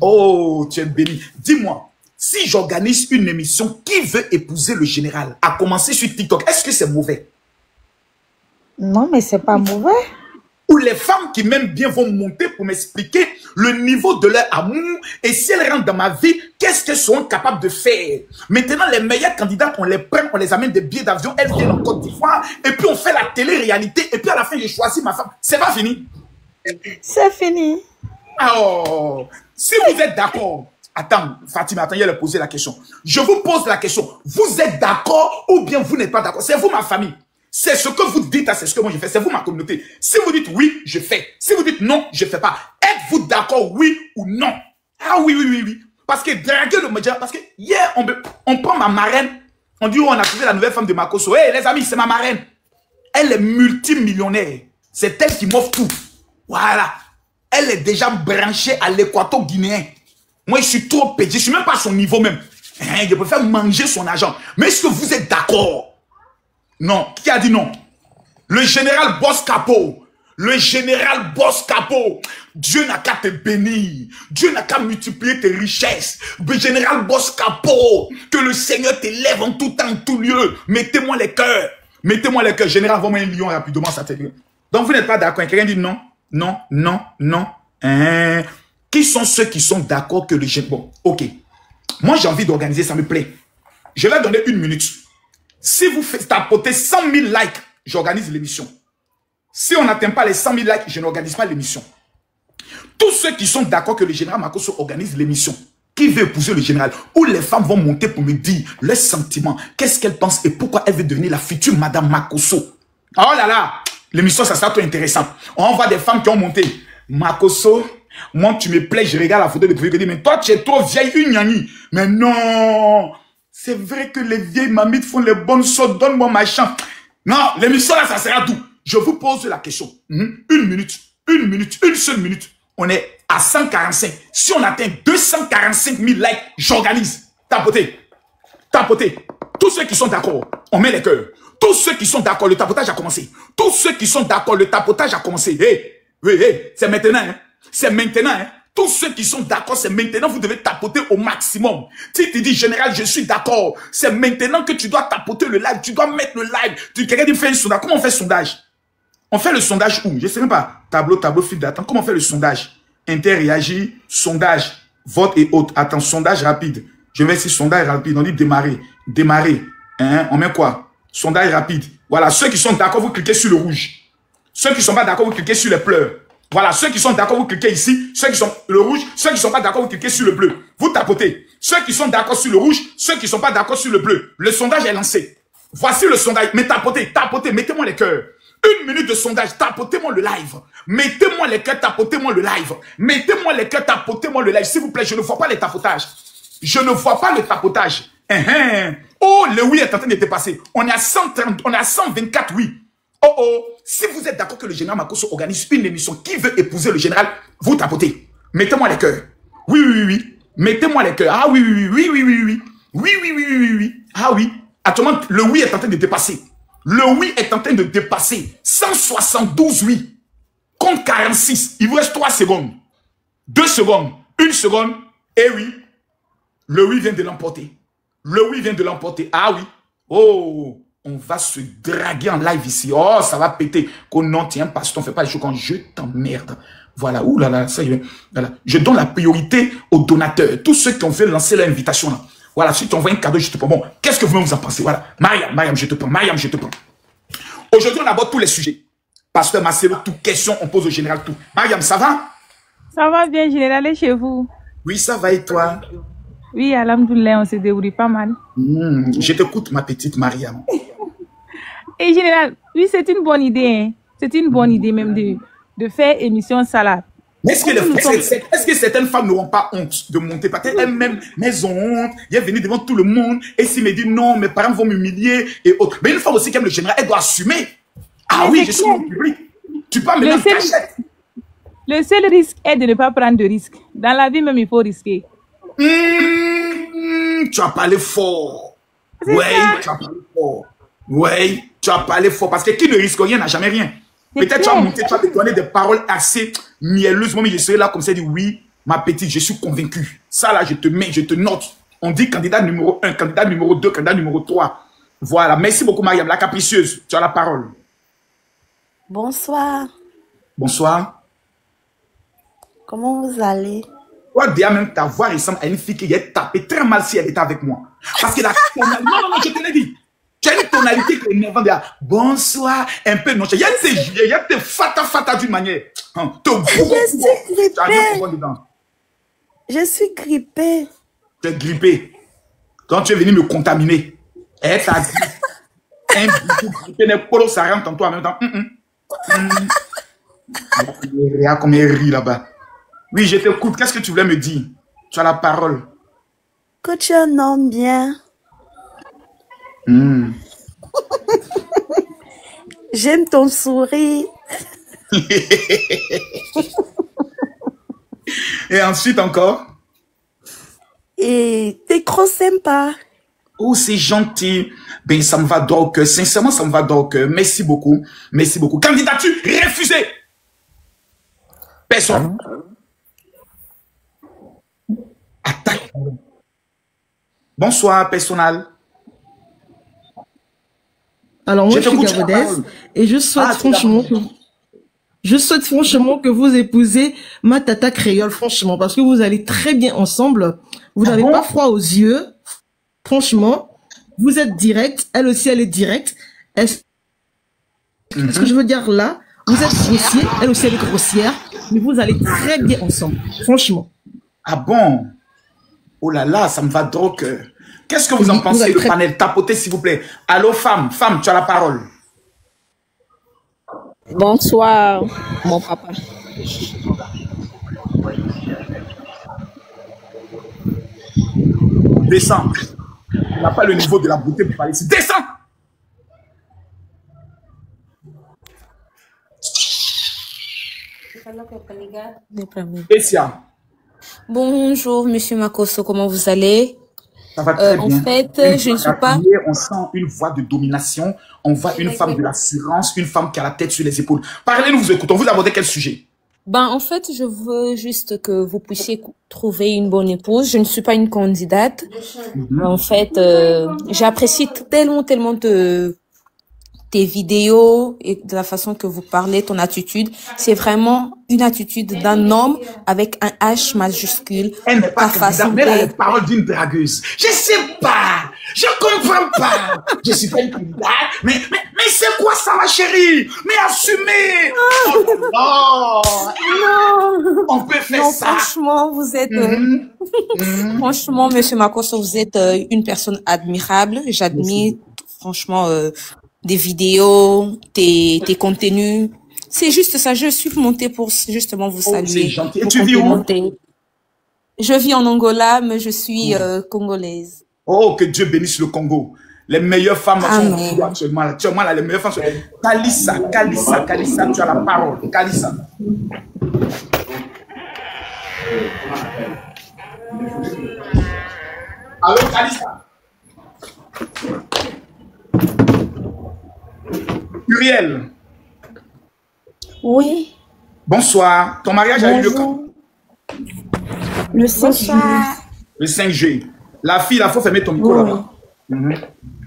Oh, tu es béni. Dis-moi, si j'organise une émission qui veut épouser le général, à commencer sur TikTok, est-ce que c'est mauvais? Non, mais c'est pas mauvais. Ou les femmes qui m'aiment bien vont monter pour m'expliquer le niveau de leur amour et si elles rentrent dans ma vie, qu'est-ce qu'elles seront capables de faire. Maintenant, les meilleurs candidats, on les prend, on les amène des billets d'avion, elles viennent en Côte d'Ivoire et puis on fait la télé-réalité et puis à la fin, j'ai choisi ma femme. C'est pas fini? C'est fini. Oh, si vous êtes d'accord, attends, Fatima, attends, il a posé la question. Je vous pose la question. Vous êtes d'accord ou bien vous n'êtes pas d'accord? C'est vous ma famille. C'est ce que vous dites, c'est ce que moi je fais. C'est vous ma communauté. Si vous dites oui, je fais. Si vous dites non, je fais pas. Êtes-vous d'accord, oui ou non? Ah oui, oui, oui, oui. Parce que draguer le média, parce que hier, on prend ma marraine. On dit, oh, on a trouvé la nouvelle femme de Makosso. Hé, les amis, c'est ma marraine. Elle est multimillionnaire. C'est elle qui m'offre tout. Voilà. Elle est déjà branchée à l'équateur guinéen. Moi, je suis trop petit. Je suis même pas à son niveau même. Je préfère manger son argent. Mais est-ce que vous êtes d'accord? Non. Qui a dit non? Le général Boss Capo. Le général Boss Capo. Dieu n'a qu'à te bénir. Dieu n'a qu'à multiplier tes richesses. Le général Boss Capo. Que le Seigneur t'élève en tout temps, en tout lieu. Mettez-moi les cœurs. Mettez-moi les cœurs. Général, envoie-moi un lion rapidement. Ça fait bien. Donc, vous n'êtes pas d'accord. Quelqu'un dit non? Non, non, non. Qui sont ceux qui sont d'accord que le général... Bon, ok. Moi, j'ai envie d'organiser, ça me plaît. Je vais donner 1 minute. Si vous faites tapoter 100 000 likes, j'organise l'émission. Si on n'atteint pas les 100 000 likes, je n'organise pas l'émission. Tous ceux qui sont d'accord que le général Makosso organise l'émission, qui veut épouser le général, où les femmes vont monter pour me dire leurs sentiments, qu'est-ce qu'elles pensent et pourquoi elle veut devenir la future Madame Makosso. Oh là là, l'émission, ça sera trop intéressant. On voit des femmes qui ont monté. Makosso, moi, tu me plais, je regarde la photo de profil, je dis, mais toi, tu es trop vieille, une gnani. Mais non, c'est vrai que les vieilles mamites font les bonnes choses, donne-moi ma chance. Non, l'émission là, ça sera tout. Je vous pose la question. 1 minute, 1 minute, une seule minute. On est à 145. Si on atteint 245 000 likes, j'organise. Tapotez. Tapotez. Tous ceux qui sont d'accord, on met les cœurs. Tous ceux qui sont d'accord, le tapotage a commencé. Tous ceux qui sont d'accord, le tapotage a commencé. C'est maintenant. Hein. C'est maintenant. Hein. Tous ceux qui sont d'accord, c'est maintenant. Vous devez tapoter au maximum. Si tu dis, général, je suis d'accord. C'est maintenant que tu dois tapoter le live. Tu dois mettre le live. Quelqu'un dit, fais un sondage. Comment on fait le sondage? On fait le sondage où? Je ne sais même pas. Tableau, fil d'attente. Comment on fait le sondage? Interréagir, sondage, vote et autres. Attends, sondage rapide. Je vais essayer sondage rapide. On dit démarrer. Démarrer. Hein? On met quoi? Sondage rapide. Voilà. Ceux qui sont d'accord, vous cliquez sur le rouge. Ceux qui ne sont pas d'accord, vous cliquez sur les pleurs. Voilà. Ceux qui sont d'accord, vous cliquez ici. Ceux qui sont le rouge. Ceux qui ne sont pas d'accord, vous cliquez sur le bleu. Vous tapotez. Ceux qui sont d'accord sur le rouge. Ceux qui ne sont pas d'accord sur le bleu. Le sondage est lancé. Voici le sondage. Mais tapotez, tapotez. Mettez-moi les cœurs. 1 minute de sondage, tapotez-moi le live. Mettez-moi les cœurs, tapotez-moi le live. Mettez-moi les cœurs, tapotez-moi le live. S'il vous plaît, je ne vois pas les tapotages. Je ne vois pas le tapotage. Oh, le oui est en train de dépasser. On est à 130, on est à 124 oui. Oh, oh. Si vous êtes d'accord que le général Makosso organise une émission qui veut épouser le général, vous tapotez. Mettez-moi les cœurs. Oui, oui, oui, oui. Mettez-moi les cœurs. Ah oui, oui, oui, oui, oui, oui, oui. Oui, oui, oui, oui, oui, oui. Ah oui. Actuellement, le oui est en train de dépasser. Le oui est en train de dépasser 172 oui contre 46. Il vous reste 3 secondes. 2 secondes. 1 seconde. Et oui. Le oui vient de l'emporter. Le oui vient de l'emporter. Ah oui. Oh. On va se draguer en live ici. Oh, ça va péter. Qu'on non, tiens, parce qu'on ne fait pas les choses quand je t'emmerde. Voilà. Ouh là là. Ça y est. Voilà. Je donne la priorité aux donateurs. Tous ceux qui ont fait lancer l'invitation là. Voilà, si tu envoies un cadeau, je te prends. Bon, qu'est-ce que vous en pensez? Voilà. Mariam, je te prends. Mariam, je te prends. Aujourd'hui, on aborde tous les sujets. Pasteur Marcelo, tout question, on pose au général tout. Mariam, ça va? Ça va bien, général, et chez vous? Oui, ça va et toi? Oui, alhamdoulilah, on s'est débrouillé pas mal. Je t'écoute, ma petite Mariam. Et général, oui, c'est une bonne idée. Hein. C'est une bonne idée même de faire émission salade. Est-ce que certaines femmes n'auront pas honte de monter? Peut-être elles-mêmes, mais elles ont honte. Elles viennent devant tout le monde. Et s'ils me disent non, mes parents vont m'humilier et autres. Mais une femme aussi qui aime le général, elle doit assumer. Ah oui, je suis mon public. Tu peux me mettre cachette. Le seul risque est de ne pas prendre de risque. Dans la vie même, il faut risquer. Tu as parlé fort. Oui, tu as parlé fort. Oui, tu as parlé fort. Parce que qui ne risque rien n'a jamais rien. Peut-être tu vas monter, tu vas me donner des paroles assez mielleuses. Moi, je serai là comme ça, dit oui, Ma petite, je suis convaincu. Ça là, je te mets, je te note. On dit candidat numéro 1, candidat numéro 2, candidat numéro 3. Voilà. Merci beaucoup, Mariam, la capricieuse. Tu as la parole. Bonsoir. Bonsoir. Comment vous allez? Toi, déjà même ta voix ressemble à une fille qui est tapée très mal si elle était avec moi. Parce que la tonalité... Non, je te l'ai dit. Tu as une tonalité qui est énervante. Bonsoir, un peu non. Il y a des fata d'une manière. Je suis grippée. Tu es grippée. Quand tu es venu me contaminer, elle t'a dit, un bouton grippé, ça rentre en toi en même temps. Regarde comme elle rit là-bas. Oui, je t'écoute. Qu'est-ce que tu voulais me dire? Tu as la parole. Que tu es un homme bien. J'aime ton sourire. Et ensuite encore? Et t'es trop sympa. Oh, c'est gentil. Ben, ça me va droit au cœur. Sincèrement, ça me va droit au cœur. Merci beaucoup. Merci beaucoup. Candidature refusée. Personne. Attaque. Bonsoir, personnel. Alors, moi, je suis gabonaise et je souhaite franchement que vous épousez ma tata créole, franchement, parce que vous allez très bien ensemble. Vous n'avez pas froid aux yeux. Franchement, vous êtes direct. Elle aussi, elle est directe. Ce que je veux dire là, vous êtes grossier. Elle aussi, elle est grossière. Mais vous allez très bien ensemble. Franchement. Ah bon? Oh là là, ça me va droit au cœur. Qu'est-ce que vous en pensez, le panel? Tapotez, s'il vous plaît. Allô, femme, tu as la parole. Bonsoir, mon papa. Descends. On n'a pas le niveau de la beauté pour parler ici. Descends. Essia. Bonjour, monsieur Makosso, comment vous allez? Ça va très bien. En fait, je ne suis pas... On sent une voix de domination. On voit une femme de l'assurance, une femme qui a la tête sur les épaules. Parlez-nous, vous écoutons. Vous abordez quel sujet? Ben, en fait, je veux juste que vous puissiez trouver une bonne épouse. Je ne suis pas une candidate. En fait, j'apprécie tellement tes vidéos et de la façon que vous parlez, ton attitude. C'est vraiment une attitude d'un homme avec un H majuscule. Elle n'est pas candidate, mais elle a les paroles d'une dragueuse. Je sais pas. Je comprends pas. Je suis pas une candidate. Mais c'est quoi ça, ma chérie? Mais assumez. Oh, non. On peut faire ça. Franchement, vous êtes... Franchement, monsieur Makosso, vous êtes une personne admirable. J'admire, franchement... des vidéos, tes contenus. C'est juste ça. Je suis montée pour justement vous saluer. C'est gentil. Et tu vis où? Je vis en Angola, mais je suis congolaise. Oh, que Dieu bénisse le Congo. Les meilleures femmes sont actuellement. Actuellement, là, les meilleures femmes sont... Kalissa, tu as la parole. Kalissa. Allô, Kalissa. Uriel. Oui. Bonsoir. Ton mariage a eu lieu quand? Le 5 juillet. Le 5 juillet. La fille, il faut fermer ton micro là-bas.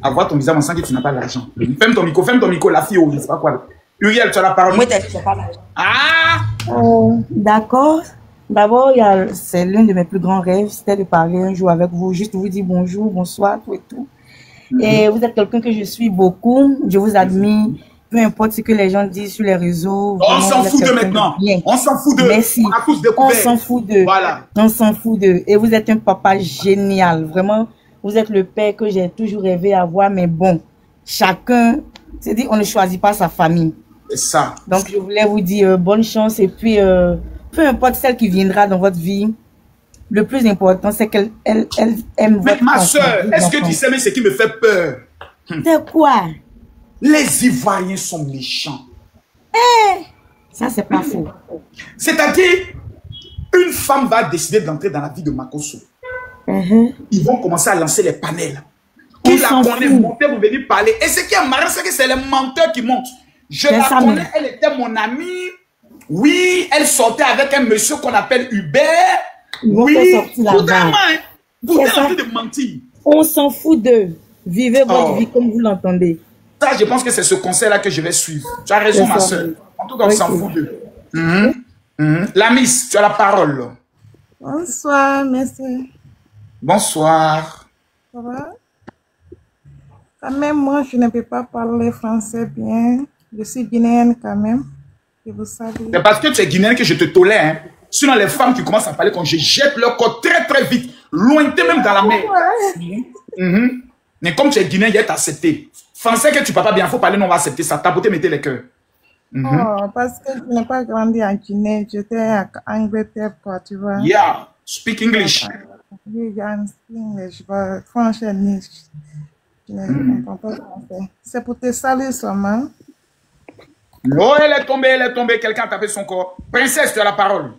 Avoir ton visage en sang que tu n'as pas l'argent. Ferme ton micro, la fille, je ne sais pas quoi. Uriel, tu as la parole. Moi, tu n'as pas l'argent. Ah! D'accord. D'abord, c'est l'un de mes plus grands rêves, c'était de parler un jour avec vous, juste vous dire bonjour, bonsoir, tout et tout. Et vous êtes quelqu'un que je suis beaucoup, je vous admire, peu importe ce que les gens disent sur les réseaux. On s'en fout de maintenant. On s'en fout de. Merci. On a tous découvert. On s'en fout de. Voilà. On s'en fout de. Et vous êtes un papa génial. Vraiment, vous êtes le père que j'ai toujours rêvé d'avoir, mais bon, chacun, c'est dit, on ne choisit pas sa famille. C'est ça. Donc, je voulais vous dire bonne chance et puis, peu importe celle qui viendra dans votre vie, le plus important, c'est qu'elle aime mais votre ma enfant, soeur, est-ce que tu sais mais ce qui me fait peur? C'est quoi? Les Ivoiriens sont méchants. Ça, c'est pas faux. C'est-à-dire, une femme va décider d'entrer dans la vie de Makosso. Ils vont commencer à lancer les panels. Qui la connaît, monter, vous venez parler. Et ce qui est marrant, c'est que c'est les menteurs qui montent. Je la connais, elle était mon amie. Oui, elle sortait avec un monsieur qu'on appelle Hubert. Ils vont Oui, faire sortir la totalement. barre. Hein. Vous êtes C'est en ça. train de mentir. On s'en fout d'eux. Vivez votre Oh. vie comme vous l'entendez. Ça, je pense que c'est ce conseil-là que je vais suivre. Tu as raison, C'est ma ça. soeur. En tout cas, on Ok. s'en fout d'eux. La Miss, tu as la parole. Bonsoir, merci. Bonsoir. Ça va? Quand même, moi, je ne peux pas parler français bien. Je suis guinéenne quand même. Et vous savez. C'est parce que tu es guinéenne que je te tolère. Hein. Sinon, les femmes qui commencent à parler quand je jette leur corps très très vite, lointain même dans la mer. Mais comme tu es guinéen, il y a accepté. Français que tu ne parles pas bien, il faut parler, non, on va accepter ça. Tapoter, mettez les cœurs. Oh, parce que je n'ai pas grandi en Guinée. J'étais en Angleterre, quoi, tu vois. Yeah, speak English. Oui, I'm English, but français, je ne comprends pas français. C'est pour te saluer seulement. Oh, elle est tombée. Quelqu'un a tapé son corps. Princesse, tu as la parole.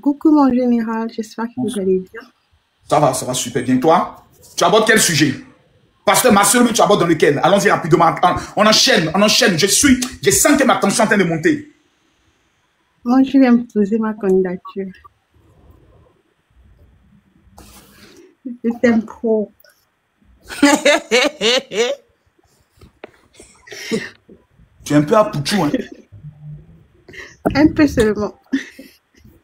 Coucou mon général, j'espère que vous allez bien. Ça va super bien. Toi, tu abordes quel sujet? Pasteur Marcel, tu abordes dans lequel? Allons-y rapidement. On enchaîne. Je sens que ma tension est en train de monter. Moi, je viens me poser ma candidature. Je t'aime trop. Tu es un peu à Pouchou, hein? Un peu seulement.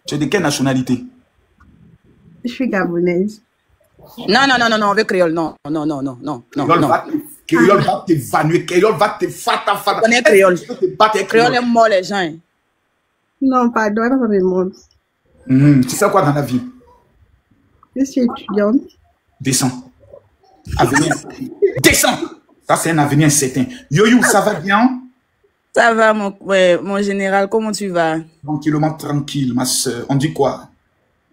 Tu es de quelle nationalité? Je suis gabonaise. Non, avec créole, non. Créole va t'évanouir, créole va te fata. On connaît créole. Créole Créole est mort, les gens. Hein. Non, pardon, pas mes mots. Tu sais quoi dans la vie? Je suis étudiante. Descends. Avenir. Descends. Ça, c'est un avenir incertain. Yo, ça va bien? Ça va, mon général, comment tu vas? Tranquillement, tranquille, ma soeur. On dit quoi?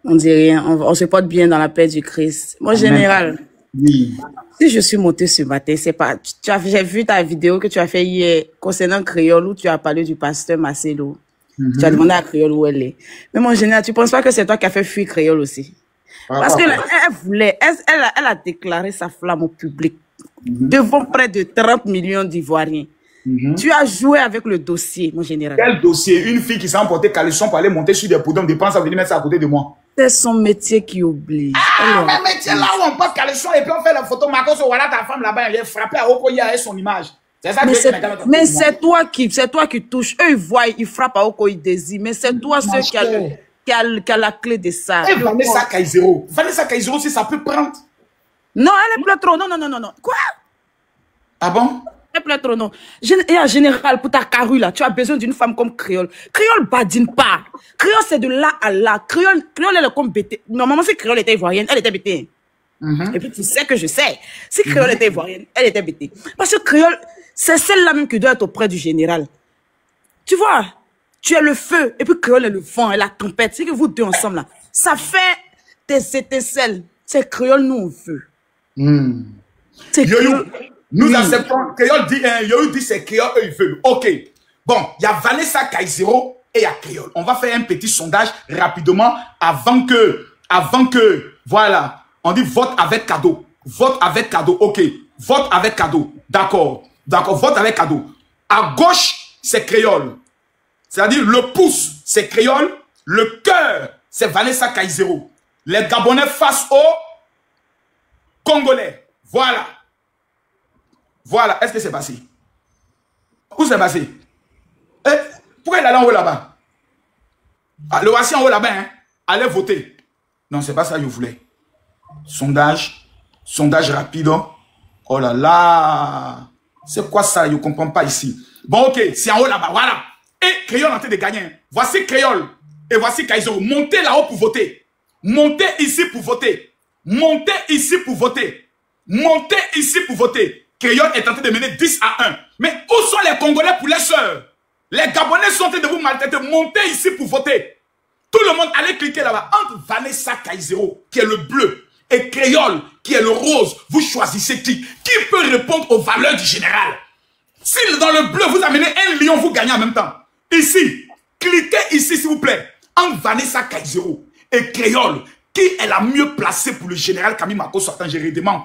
On dit rien, on se porte bien dans la paix du Christ. Mon général, oui. Si je suis montée ce matin, c'est pas... J'ai vu ta vidéo que tu as fait hier concernant Créole où tu as parlé du pasteur Marcelo. Tu as demandé à Créole où elle est. Mais mon général, tu penses pas que c'est toi qui as fait fuir Créole aussi? Parce que elle a déclaré sa flamme au public devant près de 30 millions d'Ivoiriens. Tu as joué avec le dossier, mon général. Quel dossier? Une fille qui s'est emportée caleçon pour aller monter sur des podiums de pense à venir mettre ça à côté de moi. C'est son métier qui oblige. Ah, mais métier là où on porte caleçon et puis on fait la photo, Marcos, voilà ta femme là-bas, elle est frappée à Okoye avec son image. C'est ça que mais c'est toi qui touche. Eux, ils voient, ils frappent à Okoye désir. Mais c'est toi ceux qui a la clé de ça. Et Vanessa Kaizero. Vanessa Kaizero, si ça peut prendre. Non, elle est plus trop. Non. Quoi? Ah bon? Elle plaît trop, non. Et en général, pour ta carrure, là, tu as besoin d'une femme comme Créole. Créole badine pas. Créole, c'est de là à là. Créole, elle est comme bêtée. Normalement, si Créole était ivoirienne, elle était bêtée. Et puis, tu sais que je sais. Si Créole était ivoirienne, elle était bêtée. Parce que Créole, c'est celle-là même qui doit être auprès du général. Tu vois, tu es le feu, et puis Créole est le vent et la tempête. C'est que vous deux ensemble, là, ça fait des étincelles. C'est Créole, nous, on veut. C'est Créole. Nous acceptons. Créole dit, Yoyou dit c'est Créole, eux ils veulent. Ok. Bon, il y a Vanessa Kaizero et il y a Créole. On va faire un petit sondage rapidement avant que, voilà, on dit vote avec cadeau. Vote avec cadeau, ok. Vote avec cadeau. D'accord, vote avec cadeau. À gauche, c'est Créole. C'est-à-dire le pouce, c'est Créole. Le cœur, c'est Vanessa Kaizero. Les Gabonais face aux Congolais. Voilà. Voilà, est-ce que c'est passé? Où c'est passé? Pourquoi il est allé en haut là-bas? Ah, le voici en haut là-bas, hein? Allez voter. Non, c'est pas ça que je voulais. Sondage rapide. Oh là là. C'est quoi ça? Je ne comprends pas ici. Bon, ok, c'est en haut là-bas, voilà. Et Créole est en train de gagner. Voici Créole et voici Kaizero. Montez là-haut pour voter. Montez ici pour voter. Montez ici pour voter. Montez ici pour voter. Créole est en train de mener 10-1. Mais où sont les Congolais pour les sœurs? Les Gabonais sont en train de vous maltraiter. Montez ici pour voter. Tout le monde, allez cliquer là-bas. Entre Vanessa Kaizero, qui est le bleu, et Créole, qui est le rose, vous choisissez qui? Qui peut répondre aux valeurs du général? Si dans le bleu, vous amenez un lion, vous gagnez en même temps. Ici, cliquez ici, s'il vous plaît. Entre Vanessa Kaizero et Créole, qui est la mieux placée pour le général Camille Makosso? Attends, je redémarre.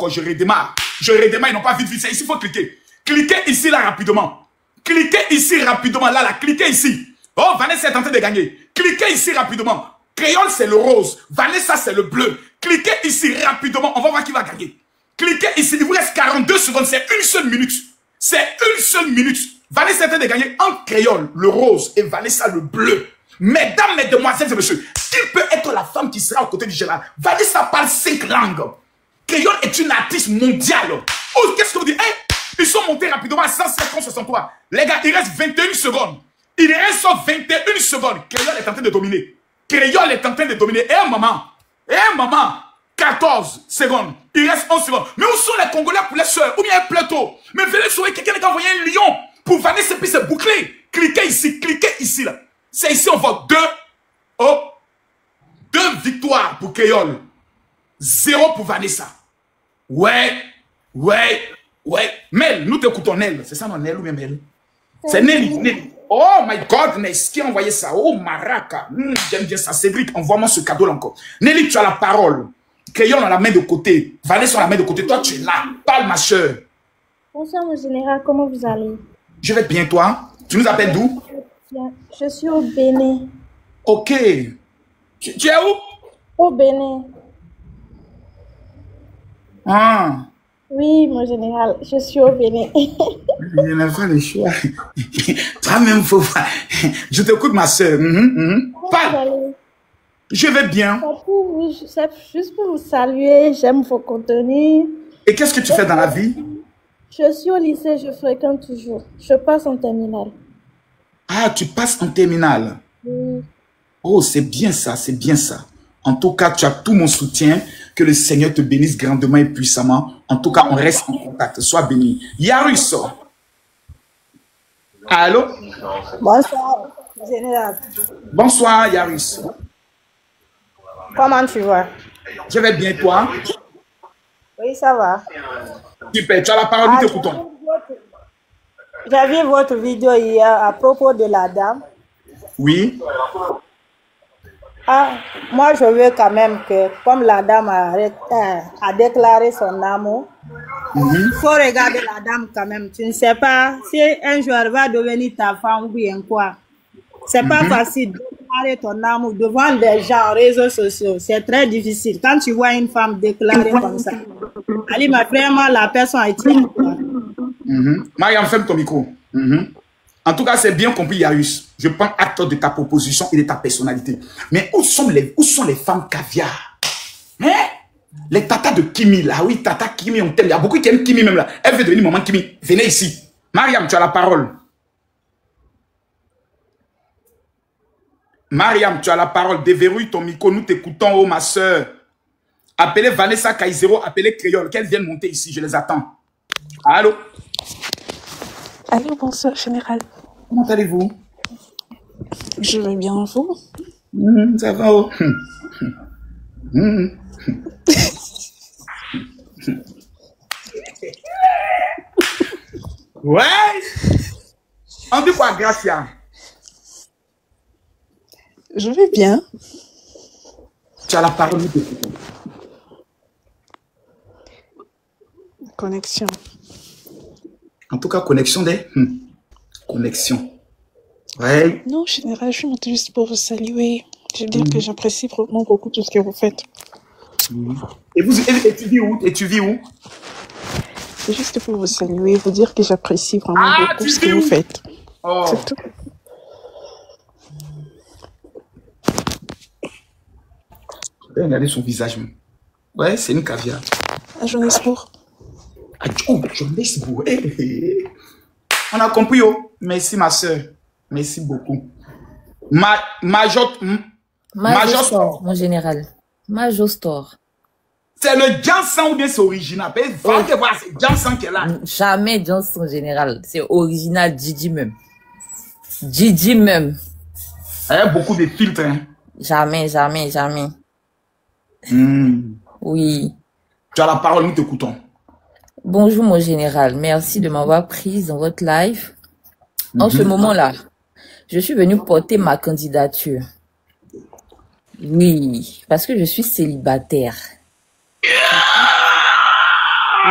Ils n'ont pas vite. C'est ici, il faut cliquer. Cliquez ici, là, rapidement. Cliquez ici, rapidement. Là, cliquez ici. Oh, Vanessa est en train de gagner. Cliquez ici, rapidement. Créole, c'est le rose. Vanessa, c'est le bleu. Cliquez ici rapidement. On va voir qui va gagner. Cliquez ici. Il vous reste 42 secondes. C'est une seule minute. C'est une seule minute. Vanessa est en train de gagner en créole, le rose, et Vanessa, le bleu. Mesdames, mesdemoiselles et messieurs, qui peut être la femme qui sera aux côtés du Gérard? Vanessa parle 5 langues. Créole est une artiste mondiale. Oh, qu'est-ce que vous dites? Ils sont montés rapidement à 163. Les gars, il reste 21 secondes. Il reste 21 secondes. Créole est en train de dominer. Créole est en train de dominer. Maman, 14 secondes. Il reste 11 secondes. Mais où sont les Congolais pour les soeurs? Ou bien un plateau? Mais venez sauver quelqu'un qui a envoyé un lion pour Vanessa puis c'est bouclé. Cliquez ici là. C'est ici, on voit 2 victoires pour Créole. 0 pour Vanessa. Ouais. Mel, nous t'écoutons Nel. C'est ça non, Nel ou bien Mel? C'est Nelly. Oh my godness, qui a envoyé ça? Oh Maraca. J'aime bien ça. Cédric, envoie-moi ce cadeau là encore. Nelly, tu as la parole. Créole on la main de côté. Vanessa on la main de côté. Toi, tu es là. Parle, ma soeur. Bonsoir, mon général. Comment vous allez? Je vais bien, toi. Tu nous appelles d'où? Je suis au Bénin. Ok. Tu es où? Au Bénin. Ah. Oui, mon général. Je suis au Bénin. Je n'ai pas le choix. Toi-même, faut voir. Je t'écoute, ma soeur. Parle. Je vais bien. Oui, c'est juste pour vous saluer. J'aime vos contenus. Et qu'est-ce que tu fais dans la vie? Je suis au lycée, je fréquente toujours. Je passe en terminale. Ah, tu passes en terminale? Oui. Oh, c'est bien ça, c'est bien ça. En tout cas, tu as tout mon soutien. Que le Seigneur te bénisse grandement et puissamment. En tout cas, on reste en contact. Sois béni. Yarus. Allô? Bonsoir, général. Bonsoir, Yarus. Comment tu vas? Je vais bien, toi? Oui, ça va. Super, tu as la parole, nous t'écoutons. J'ai vu votre vidéo hier à propos de la dame. Oui. Ah, moi, je veux quand même que, comme la dame a déclaré son amour, il faut regarder la dame quand même. Tu ne sais pas si un jour elle va devenir ta femme ou bien quoi. C'est pas facile de déclarer ton amour devant des gens aux réseaux sociaux. C'est très difficile. Quand tu vois une femme déclarer comme ça, Ali m'a vraiment la personne a été. Mariam, ferme ton micro. En tout cas, c'est bien compris, Yarus. Je prends acte de ta proposition et de ta personnalité. Mais où sont les femmes caviar? Hein? Les tatas de Kimi, là. Oui, tata Kimi, on t'aime. Il y a beaucoup qui aiment Kimi même là. Elle veut devenir maman Kimi. Venez ici. Mariam, tu as la parole. Mariam, tu as la parole. Déverrouille ton micro. Nous t'écoutons, oh ma soeur. Appelez Vanessa Kaizero, appelez Créole. Qu'elle vienne monter ici. Je les attends. Allô? Allô, bonsoir, général. Comment allez-vous? Je vais bien, vous? Ça va, oh. Ouais. On dit quoi, Gracia? Je vais bien. Tu as la parole. Connexion. En tout cas, connexion des... Connexion. Ouais. Non, général, je monte juste pour vous saluer. Je veux dire que j'apprécie vraiment beaucoup tout ce que vous faites. Et tu vis où? C'est juste pour vous saluer, vous dire que j'apprécie vraiment beaucoup ce que vous faites. Oh. C'est tout. Regardez son visage. Ouais, c'est une caviar. À Johannesburg. Oh, Johannesburg. On a compris, oh. Merci, ma soeur. Merci beaucoup. Major Store, mon général. Major Store. C'est le Jansan ou bien c'est original? C'est Jansan qui est là. Jamais Jansan général. C'est original, Gigi même. Gigi même. Il y a beaucoup de filtres. Hein? Jamais. Oui. Tu as la parole, nous t'écoutons. Bonjour mon général. Merci de m'avoir prise dans votre live. En ce moment-là, je suis venue porter ma candidature. Oui, parce que je suis célibataire.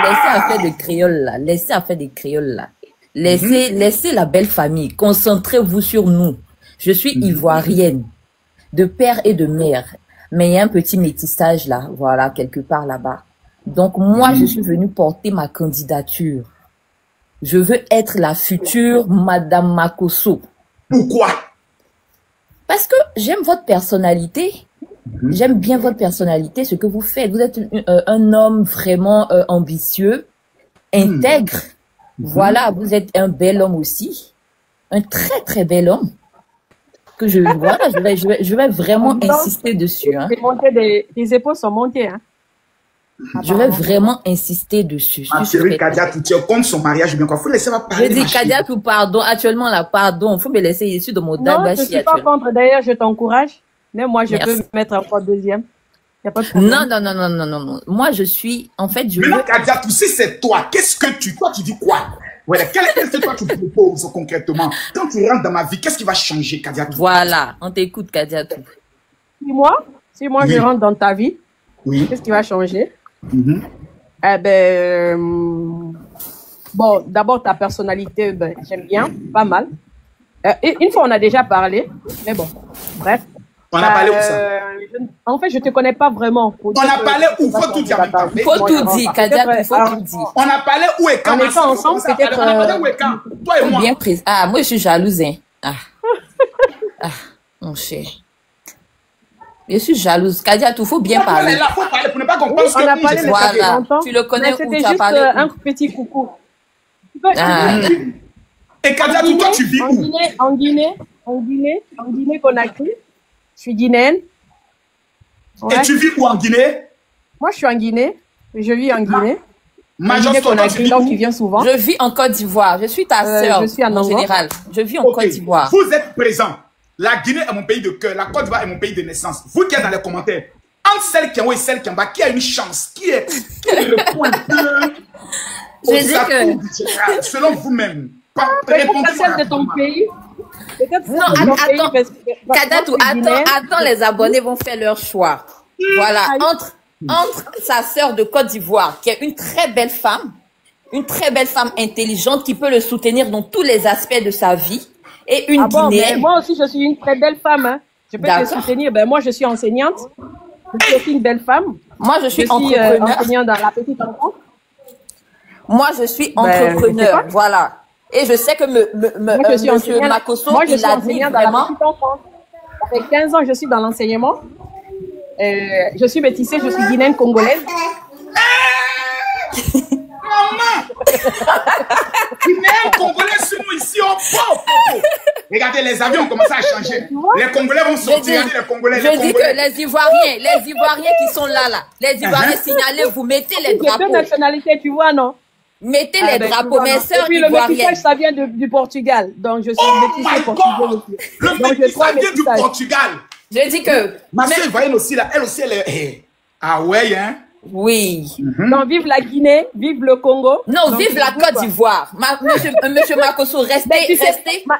Laissez affaire de créole là. Laissez la belle famille. Concentrez-vous sur nous. Je suis ivoirienne. de père et de mère. Mais il y a un petit métissage là, voilà, quelque part là-bas. Donc moi, je suis venue porter ma candidature. Je veux être la future Madame Makosso. Pourquoi? Parce que j'aime votre personnalité. J'aime bien votre personnalité, ce que vous faites. Vous êtes un homme vraiment ambitieux, intègre. Voilà, vous êtes un bel homme aussi. Un très, très bel homme. Que je vais vraiment insister dessus. Hein. Les épaules sont montées. Hein. Je vais vraiment insister dessus. Ma chérie Kadiatou, tu es contre son mariage, bien quoi. Faut laisser moi parler. Je dis Kadiatou, pardon. Actuellement, là, pardon. Faut me laisser ici de mon Non, je ne suis pas contre. D'ailleurs, je t'encourage. Mais moi, je peux me mettre encore deuxième. Y a pas de problème. Non. Moi, je suis, en fait, Maintenant, Kadiatou, si c'est toi, qu'est-ce que tu dis quoi? Voilà, qu'est-ce que toi tu proposes concrètement? Quand tu rentres dans ma vie, qu'est-ce qui va changer, Kadiatou? Voilà, on t'écoute, Kadiatou. Si moi je rentre dans ta vie, qu'est-ce qui va changer? Eh ben, bon, d'abord ta personnalité, ben, j'aime bien, pas mal. Une fois on a déjà parlé, mais bon, bref. On a parlé où ça? En fait, je te connais pas vraiment. On a parlé où? Faut tout dire. Faut tout dire, Kadiatou, faut tout dire. On a parlé où et quand? On est ensemble, peut-être. On a parlé où et quand? Toi et moi. Bien prise. Ah, moi je suis jalouse, hein. Ah, mon cher. Je suis jalouse. Kadiatou, faut bien parler. Là, faut parler pour ne pas qu'on pense on a parlé, mais ça fait longtemps. Tu le connais où c'était tu as juste parlé? Un petit coucou. Et Kadiatou, toi, tu vis où? En Guinée, Conakry. Je suis guinéenne. Ouais. Et tu vis où en Guinée? Moi, je suis en Guinée. Je vis en Guinée. Major, Conakry, donc tu viens souvent. Je vis en Côte d'Ivoire. Je suis ta sœur. Je suis en général. Je vis en Côte d'Ivoire. Vous êtes présents. La Guinée est mon pays de cœur. La Côte d'Ivoire est mon pays de naissance. Vous qui êtes dans les commentaires, entre celle qui est en haut et celle qui est en bas, qui a une chance? Qui est le point de... Je dis que... Selon vous-même. Répondez-moi celle de ton pays. Non, attends, Kadiatou, attends, les abonnés vont faire leur choix. Voilà, entre sa sœur de Côte d'Ivoire, qui est une très belle femme intelligente, qui peut le soutenir dans tous les aspects de sa vie, et une Guinéenne. Moi aussi, je suis une très belle femme. Hein. Je peux te soutenir. Ben, moi, je suis enseignante. Je suis aussi une belle femme. Moi, je suis entrepreneur. Enseignante dans la petite enfance. Moi, je suis entrepreneur. Voilà. Et je sais que monsieur Makosso, il a dit vraiment... Ça fait 15 ans que je suis dans l'enseignement. Je suis métissée, je suis guinéenne congolaise. Maman! Guinéenne congolaise, c'est nous ici, on pop! Regardez, les avions ont commencé à changer. Les Congolais vont sortir. Je dis que les Ivoiriens qui sont là, les Ivoiriens signalés, vous mettez les drapeaux. Les deux nationalités, tu vois, non? Mettez les drapeaux, mes sœurs ivoiriennes. Le métissage, ça vient du Portugal. Donc, je suis métissée portugaise aussi. Le métissage vient du Portugal. Je dis que... Ma sœur ivoirienne aussi, là, elle aussi, elle est... Ah ouais, hein? Oui. Donc, vive la Guinée, vive le Congo. Non, donc, vive la Côte d'Ivoire. Monsieur Makosso, restez.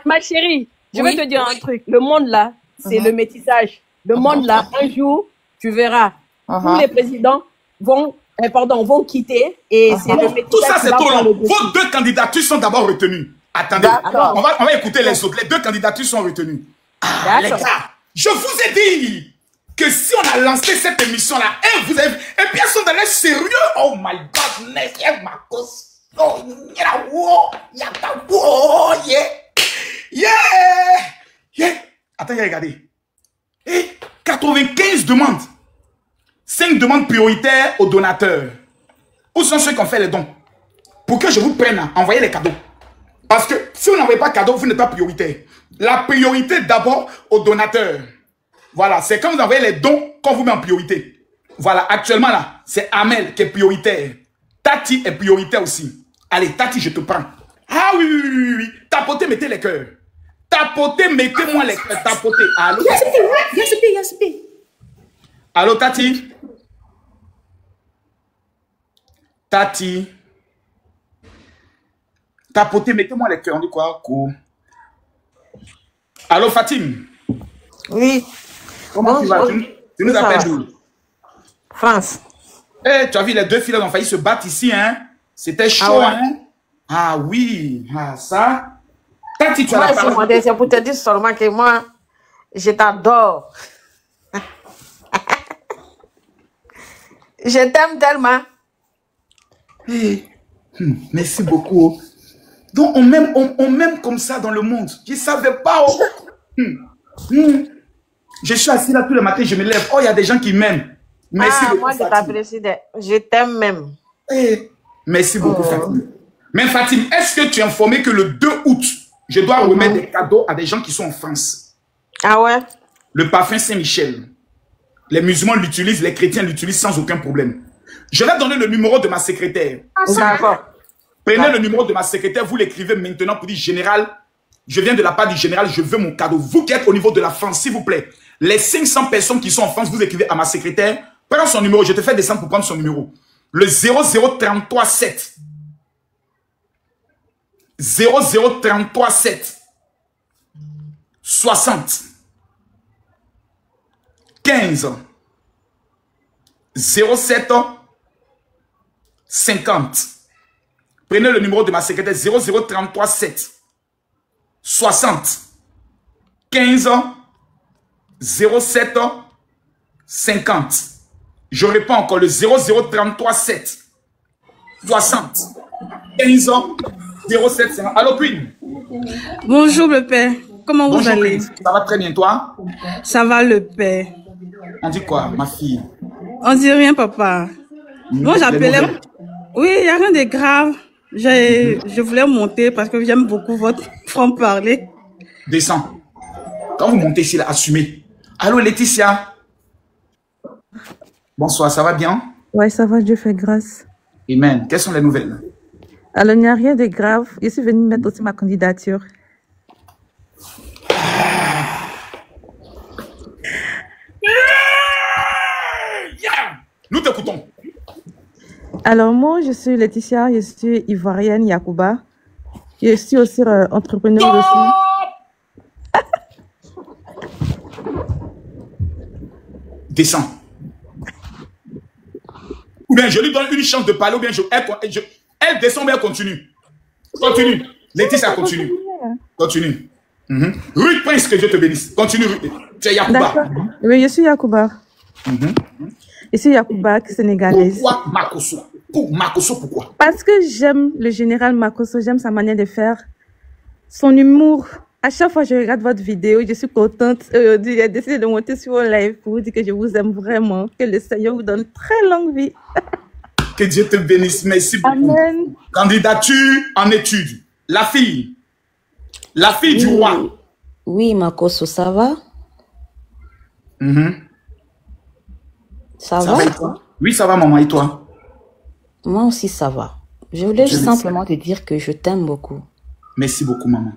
Ma chérie, je vais te dire un truc. Le monde, là, c'est le métissage. Le monde, là, un jour, tu verras, tous les présidents vont quitter et c'est le métissage. Tout ça, c'est trop long. Vos deux candidatures sont d'abord retenues. Attendez, on va écouter les autres. Les deux candidatures sont retenues. Ah, les gars, je vous ai dit que si on a lancé cette émission-là, et puis elles sont dans l'air sérieux. Oh my God, attends, regardez. Et 95 demandes. 5 demandes prioritaires aux donateurs. Où sont ceux qui ont fait les dons? Pour que je vous prenne à envoyer les cadeaux. Parce que si vous n'envoyez pas de cadeaux, vous n'êtes pas prioritaire. La priorité d'abord aux donateurs. Voilà, c'est quand vous envoyez les dons qu'on vous met en priorité. Voilà, actuellement là, c'est Amel qui est prioritaire. Tati est prioritaire aussi. Allez, Tati, je te prends. Ah oui. Tapotez, mettez les cœurs. Tapotez, mettez-moi les cœurs. Tapotez. Allô? Yasupi. Allô, Tati? Tati. Tapotez, mettez-moi les cœurs. On dit quoi? Cool. Allô, Fatim? Oui. Comment tu vas? Tu nous appelles d'où? France. Eh, tu as vu, les deux filles ont failli se battre ici, hein? C'était chaud, hein? Ah oui, ça. Tati, tu as la parole. C'est pour te dire seulement que moi, je t'adore. Je t'aime tellement. Hey. Merci beaucoup. Donc, on m'aime comme ça dans le monde. Je ne savais pas. Je suis assis là tous les matins, je me lève. Oh, il y a des gens qui m'aiment. Merci beaucoup, moi, je Fatim. t'apprécie. Je t'aime même. Hey. Merci beaucoup, Fatim. Mais Fatim, est-ce que tu es informé que le 2 août, je dois remettre des cadeaux à des gens qui sont en France? Ah ouais? Le parfum Saint-Michel. Les musulmans l'utilisent, les chrétiens l'utilisent sans aucun problème. Je vais donner le numéro de ma secrétaire. D'accord. Prenez le numéro de ma secrétaire, vous l'écrivez maintenant pour dire général, je viens de la part du général, je veux mon cadeau. Vous qui êtes au niveau de la France, s'il vous plaît, les 500 personnes qui sont en France, vous écrivez à ma secrétaire, prends son numéro, je te fais descendre pour prendre son numéro. Le 00337. 00337. 60. 15. 07. 50. Prenez le numéro de ma secrétaire 00337 60 15 07 50. Je réponds encore le 00337 60 15 07 50. Allô, Queen? Bonjour le père. Comment vous allez? Ça va très bien, toi? Ça va le père. On dit quoi, ma fille? On dit rien, papa. Bon, j'appelais. Oui, il n'y a rien de grave. Je voulais monter parce que j'aime beaucoup votre franc-parler. Descends. Quand vous montez ici, là, assumez. Allô, Laetitia. Bonsoir, ça va bien? Ouais, ça va, Dieu fait grâce. Amen. Quelles sont les nouvelles? Alors, il n'y a rien de grave. Je suis venue mettre aussi ma candidature. Nous t'écoutons. Alors, moi, je suis Laetitia, je suis ivoirienne, Yacouba. Je suis aussi entrepreneur aussi. Descends. Ou bien je lui donne une chance de parler, ou bien elle descend, mais elle continue. Continue. Laetitia, continue. Continue. Ruth Prince, que Dieu te bénisse. Continue, Ruth. Tu es Yacouba. Oui, je suis Yacouba. Je suis Yacouba, sénégalaise. Pourquoi Makosso? Makosso, pourquoi? Parce que j'aime le général Makosso, j'aime sa manière de faire, son humour. À chaque fois que je regarde votre vidéo, je suis contente. Aujourd'hui, j'ai décidé de monter sur un live pour vous dire que je vous aime vraiment. Que le Seigneur vous donne très longue vie. Que Dieu te bénisse. Merci beaucoup. Amen. Candidature en études. La fille du roi. Oui, Makosso, ça va? Ça va? Et toi? Oui, ça va, maman. Et toi? Moi aussi, ça va. Je voulais juste simplement te dire que je t'aime beaucoup. Merci beaucoup, maman.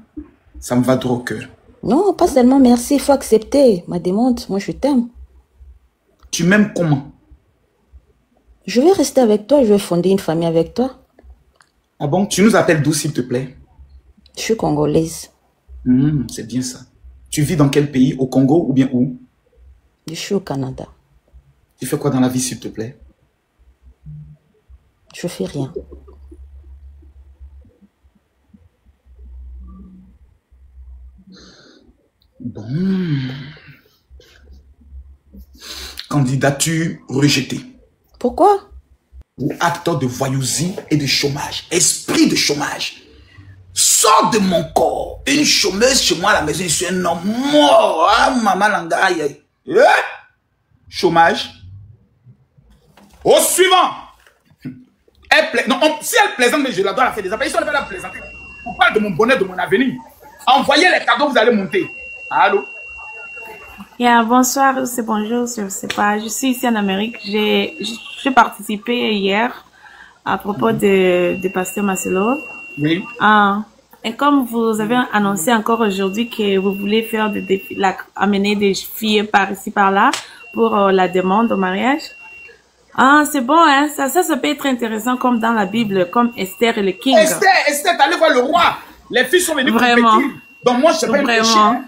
Ça me va droit au cœur. Non, pas seulement merci, il faut accepter ma demande. Moi, je t'aime. Tu m'aimes comment? Je vais rester avec toi, je vais fonder une famille avec toi. Ah bon? Tu nous appelles d'où, s'il te plaît? Je suis congolaise. C'est bien ça. Tu vis dans quel pays? Au Congo ou bien où? Je suis au Canada. Tu fais quoi dans la vie, s'il te plaît? Je fais rien. Bon. Candidature rejetée. Pourquoi? Ou acte de voyousie et de chômage. Esprit de chômage. Sors de mon corps. Une chômeuse chez moi à la maison, je suis un homme mort. Ah, maman langaye. Chômage. Au suivant. Si elle plaisante, mais je la dois la faire des appels. Si on ne peut pas la plaisanter, on parle de mon bonheur, de mon avenir. Envoyez les cadeaux, vous allez monter. Allô? Bonsoir, c'est bonjour, je ne sais pas. Je suis ici en Amérique. J'ai participé hier à propos de Pasteur Marcelo. Oui. Et comme vous avez annoncé encore aujourd'hui que vous voulez faire des défis, amener des filles par ici, par là, pour la demande au mariage. C'est bon, hein? Ça peut être intéressant comme dans la Bible, comme Esther et le King. Esther, allez voir le roi. Les filles sont venues vraiment compétir. Donc moi, je sais pas vraiment.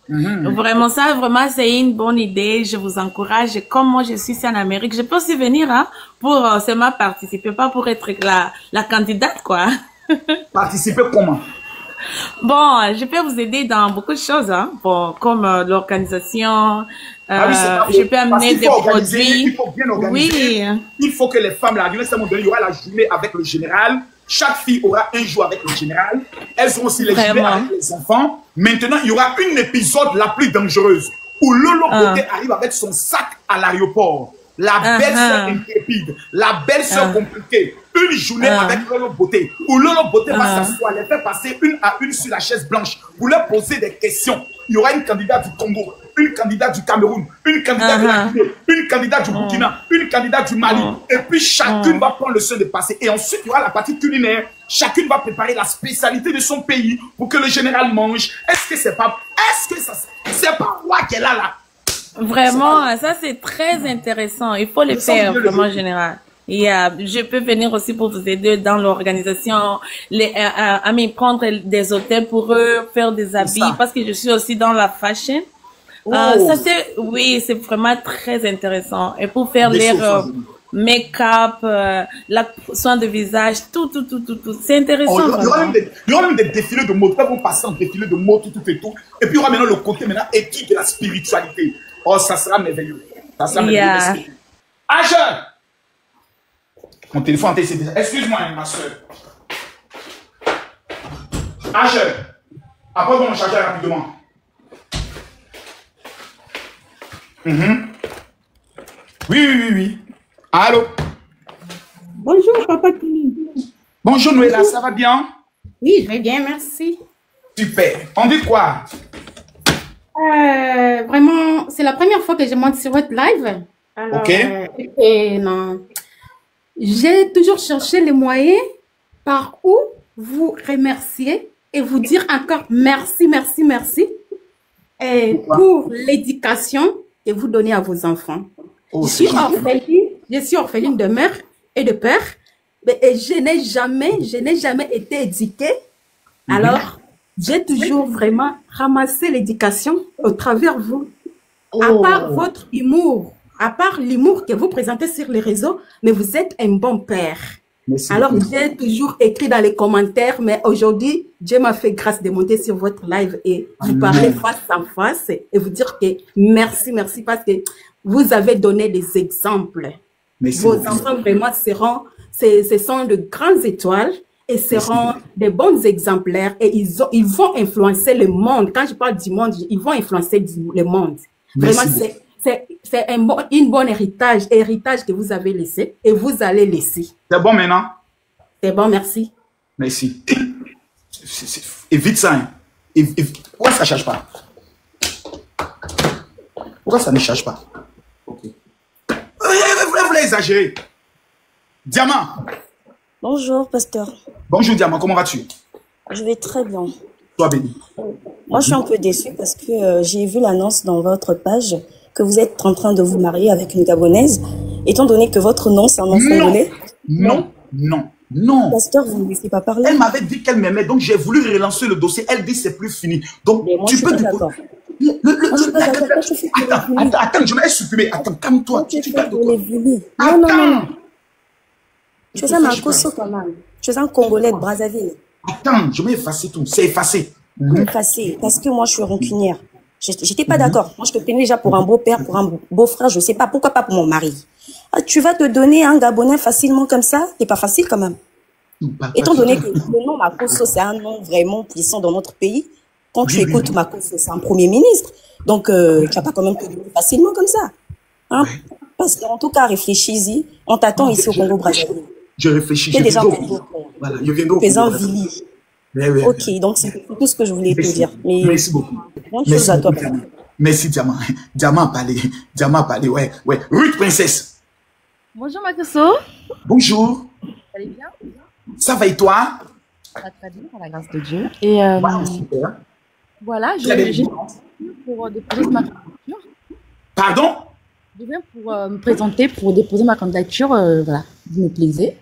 Vraiment, ça, vraiment, c'est une bonne idée. Je vous encourage. Comme moi, je suis ici en Amérique, je peux aussi venir, pour seulement participer, pas pour être la candidate, quoi. Participer comment? Bon, je peux vous aider dans beaucoup de choses, hein. Bon, comme l'organisation. Je peux amener des produits. Il faut bien organiser. Oui. Il faut que les femmes, là, à un moment donné, il y aura la journée avec le général. Chaque fille aura un jour avec le général. Elles auront aussi les journées avec les enfants. Maintenant, il y aura une épisode la plus dangereuse où Lolo Beauté arrive avec son sac à l'aéroport. La belle-sœur intrépide, la belle-sœur compliquée. Une journée avec Lolo Beauté, où Lolo Beauté va s'asseoir, les faire passer une à une sur la chaise blanche pour leur poser des questions. Il y aura une candidate du Congo, une candidate du Cameroun, une candidate de la Guinée, une candidate du Burkina, une candidate du Mali. Et puis chacune va prendre le soin de passer. Et ensuite, il y aura la partie culinaire. Chacune va préparer la spécialité de son pays pour que le général mange. Est-ce que c'est pas moi qui est là? Vraiment, ça c'est très intéressant. Il faut le faire vraiment en général. Je peux venir aussi pour vous aider dans l'organisation, prendre des hôtels pour eux, faire des habits, parce que je suis aussi dans la fashion. C'est vraiment très intéressant. Et pour faire leur make-up, soin de visage, tout. C'est intéressant. Il y aura même des défilés de mode. Ils vont passer en défilé de mode, tout. Et puis il y aura maintenant le côté éthique de la spiritualité. Oh, ça sera merveilleux. Ça sera merveilleux. Agent! Mon téléphone est ici. Excuse-moi, ma soeur. Agent! Apporte mon chargeur rapidement. Oui. Allô? Bonjour, papa Kini. Bonjour, Noëlla, ça va bien? Oui, je vais bien, merci. Super. On dit quoi? Vraiment, c'est la première fois que je monte sur votre live. Alors, non. J'ai toujours cherché les moyens par où vous remercier et vous dire encore merci pour l'éducation que vous donnez à vos enfants. Je suis orpheline de mère et de père, et je n'ai jamais été éduquée. Alors, j'ai toujours vraiment ramassé l'éducation au travers vous. À part votre humour, à part l'humour que vous présentez sur les réseaux, mais vous êtes un bon père. Merci. Alors, j'ai toujours écrit dans les commentaires, mais aujourd'hui, Dieu m'a fait grâce de monter sur votre live et vous parler face à face et vous dire que merci parce que vous avez donné des exemples. Merci Vos enfants vraiment ce sont de grandes étoiles et seront des bons exemplaires et ils vont influencer le monde. Quand je parle du monde, ils vont influencer le monde. Vraiment, c'est un bon héritage que vous avez laissé et vous allez laisser. C'est bon maintenant? C'est bon, merci. Merci. Évite ça. Hein. Pourquoi ça ne charge pas? Pourquoi ça ne charge pas? Ok. Vous voulez exagérer. Diamant. Bonjour, pasteur. Bonjour, Diamant. Comment vas-tu? Je vais très bien. Sois béni. Moi, je suis un peu déçue parce que j'ai vu l'annonce dans votre page que vous êtes en train de vous marier avec une Gabonaise, étant donné que votre nom, c'est un nom congolais. Non. Pasteur, vous ne me laissez pas parler. Elle m'avait dit qu'elle m'aimait, donc j'ai voulu relancer le dossier. Elle dit c'est plus fini. Donc, mais moi, tu peux... D'accord. Attends, je vais supprimer. Attends, calme-toi. Tu parles de quoi? Non. Tu es un Makosso quand même. Tu es un Congolais de Brazzaville. Attends, je vais effacer tout. C'est effacé. Effacé. Parce que moi, je suis rancunière. J'étais pas d'accord. Moi, je te prenais déjà pour un beau-père, pour un beau-frère, je sais pas. Pourquoi pas pour mon mari? Ah, tu vas te donner un Gabonais facilement comme ça? C'est pas facile quand même. Étant donné que le nom Makosso, c'est un nom vraiment puissant dans notre pays. Quand tu écoutes Makosso, c'est un premier ministre. Donc, tu vas pas quand même te donner facilement comme ça. Hein? Parce qu'en tout cas, réfléchis-y. On t'attend ici au Congo-Brazzaville. Je réfléchis. Je viens voilà, je viens d'où? Ok, donc c'est tout ce que je voulais te dire. Mais merci beaucoup. Merci à toi. Merci, Diamant. Diamant a parlé. Ouais. Ruth Princesse. Bonjour, Makosso. Bonjour. Vous allez bien? Ça va et toi? Ça va très bien, par la grâce de Dieu. Et super. Voilà, je viens pour déposer ma candidature. Pardon? Je viens pour me présenter pour déposer ma candidature. Voilà, vous me plaisez.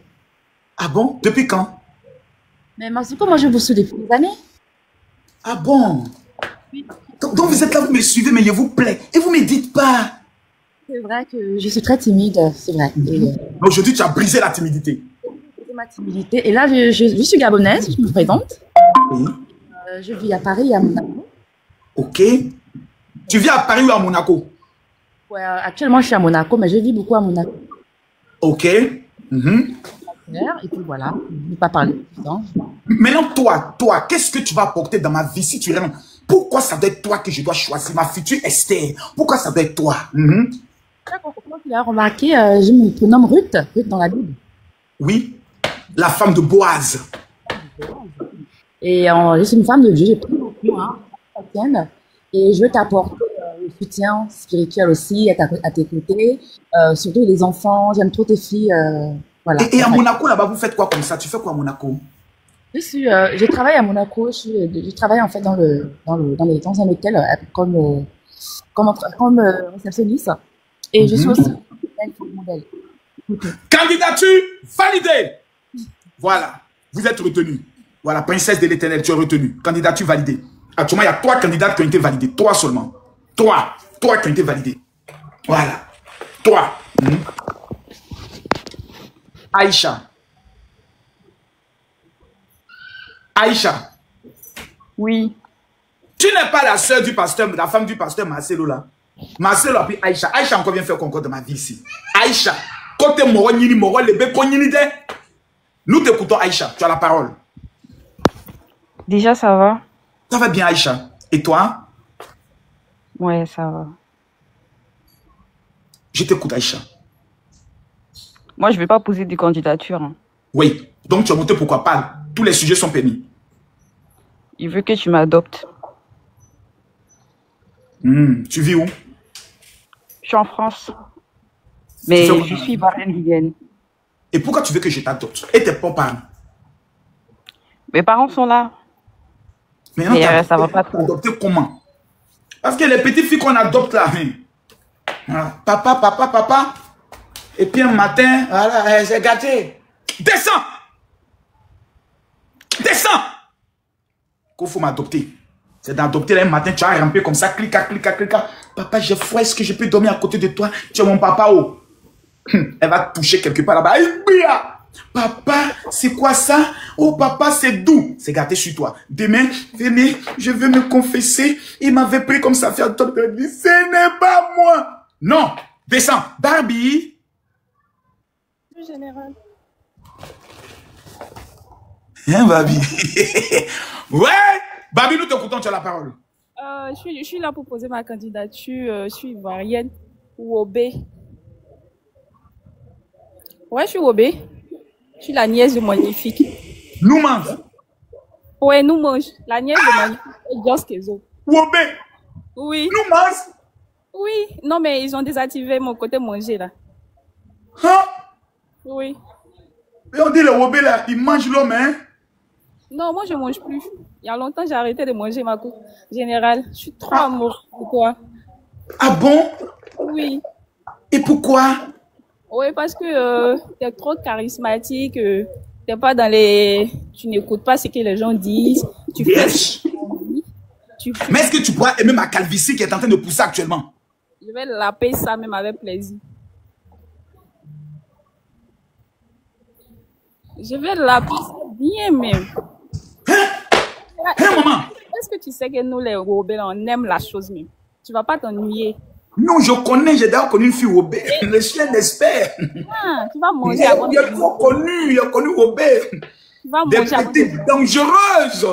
Ah bon? Depuis quand? Mais Makosso, moi je vous suis depuis des années. Ah bon? Oui. Donc vous êtes là, vous me suivez, mais il vous plaît. Et vous ne me dites pas. C'est vrai que je suis très timide, c'est vrai. Aujourd'hui, tu as brisé la timidité. Ma timidité. Et là, je suis gabonaise, je me présente. Oui. Je vis à Paris et à Monaco. Ok. Tu vis à Paris ou à Monaco? Ouais, actuellement, je suis à Monaco, mais je vis beaucoup à Monaco. Ok. Et puis voilà, je ne vais pas parler. Maintenant, toi, qu'est-ce que tu vas apporter dans ma vie si tu rentres? Pourquoi ça doit être toi que je dois choisir, ma future Esther? Pourquoi ça doit être toi? Comme tu l'as remarqué, je me prénomme Ruth dans la Bible. Oui, la femme de Boaz. Et je suis une femme de Dieu, j'ai pris beaucoup, chrétienne, et je veux t'apporter le soutien spirituel aussi, à tes côtés, surtout les enfants, j'aime trop tes filles. Voilà. Et à Monaco, là-bas, vous faites quoi comme ça? Tu fais quoi à Monaco? Je travaille à Monaco, je travaille en fait dans un hôtel comme réceptionniste. Et je suis aussi modèle. Candidature validée. Voilà, vous êtes retenu. Voilà, princesse de l'Éternel, tu es retenue. Candidature validée. Actuellement, il y a 3 candidates qui ont été validées. 3 seulement. 3 qui ont été validées. Voilà. 3. Aïcha. Aïcha. Oui. Tu n'es pas la sœur du pasteur, la femme du pasteur Marcelo là. Marcelo puis Aïcha. Aïcha encore vient faire concours de ma vie ici. Aïcha. Côté moro nini moro lebe konini de. Nous t'écoutons Aïcha. Tu as la parole. Déjà, ça va? Ça va bien Aïcha. Et toi? Ouais, ça va. Je t'écoute Aïcha. Moi, je ne vais pas poser de candidature. Hein. Oui. Donc tu as monté pourquoi pas. Tous les sujets sont permis. Il veut que tu m'adoptes. Tu vis où? Je suis en France. Mais je suis ivoirienne. Et pourquoi tu veux que je t'adopte? Et tes parents? Mes parents sont là. Mais ça va pas trop. Adopter comment? Parce que les petites filles qu'on adopte là, papa. Et puis un matin, voilà, c'est gâté. Descends! Qu'il faut m'adopter. C'est d'adopter là un matin, tu as rampé comme ça, clica. Papa, j'ai froid, est-ce que je peux dormir à côté de toi? Tu es mon papa, oh. Elle va toucher quelque part là-bas. Papa, c'est quoi ça? Oh papa, c'est doux. C'est gâté sur toi. Demain, venez, je veux me confesser. Il m'avait pris comme ça, faire top de vie. Ce n'est pas moi. Non, descends. Barbie. Général. Hein, Barbie? Ouais. Barbie, nous t'écoutons, tu as la parole. Je suis là pour poser ma candidature. Je suis ivoirienne. Wobe. Ouais, je suis Wobe. Je suis la nièce de Magnifique. Nous mange. Ouais, nous mange. La nièce de Magnifique. Joskezo. Wobe. Oui. Nous mange. Oui. Non, mais ils ont désactivé mon côté manger là. Hein? Oui. Et on dit le Wobe là, il mange l'homme, hein? Non, moi je mange plus. Il y a longtemps j'ai arrêté de manger ma coupe générale. Je suis trop amoureuse de toi. Ah bon? Oui. Et pourquoi? Oui, parce que tu es trop charismatique. T'es pas dans les... Tu n'écoutes pas ce que les gens disent. Tu fais... Mais est-ce que tu pourras aimer ma calvitie qui est en train de pousser actuellement? Je vais laper ça même avec plaisir. Je vais laper ça bien même. Hein, maman? Est-ce que tu sais que nous, les Robels, on aime la chose même? Tu vas pas t'ennuyer. Non, je connais, j'ai d'ailleurs connu une fille Robert. Le chien d'espère. Ah, tu vas manger avant. Il a trop connu, il a connu Robert. Tu vas des manger petites dangereuses.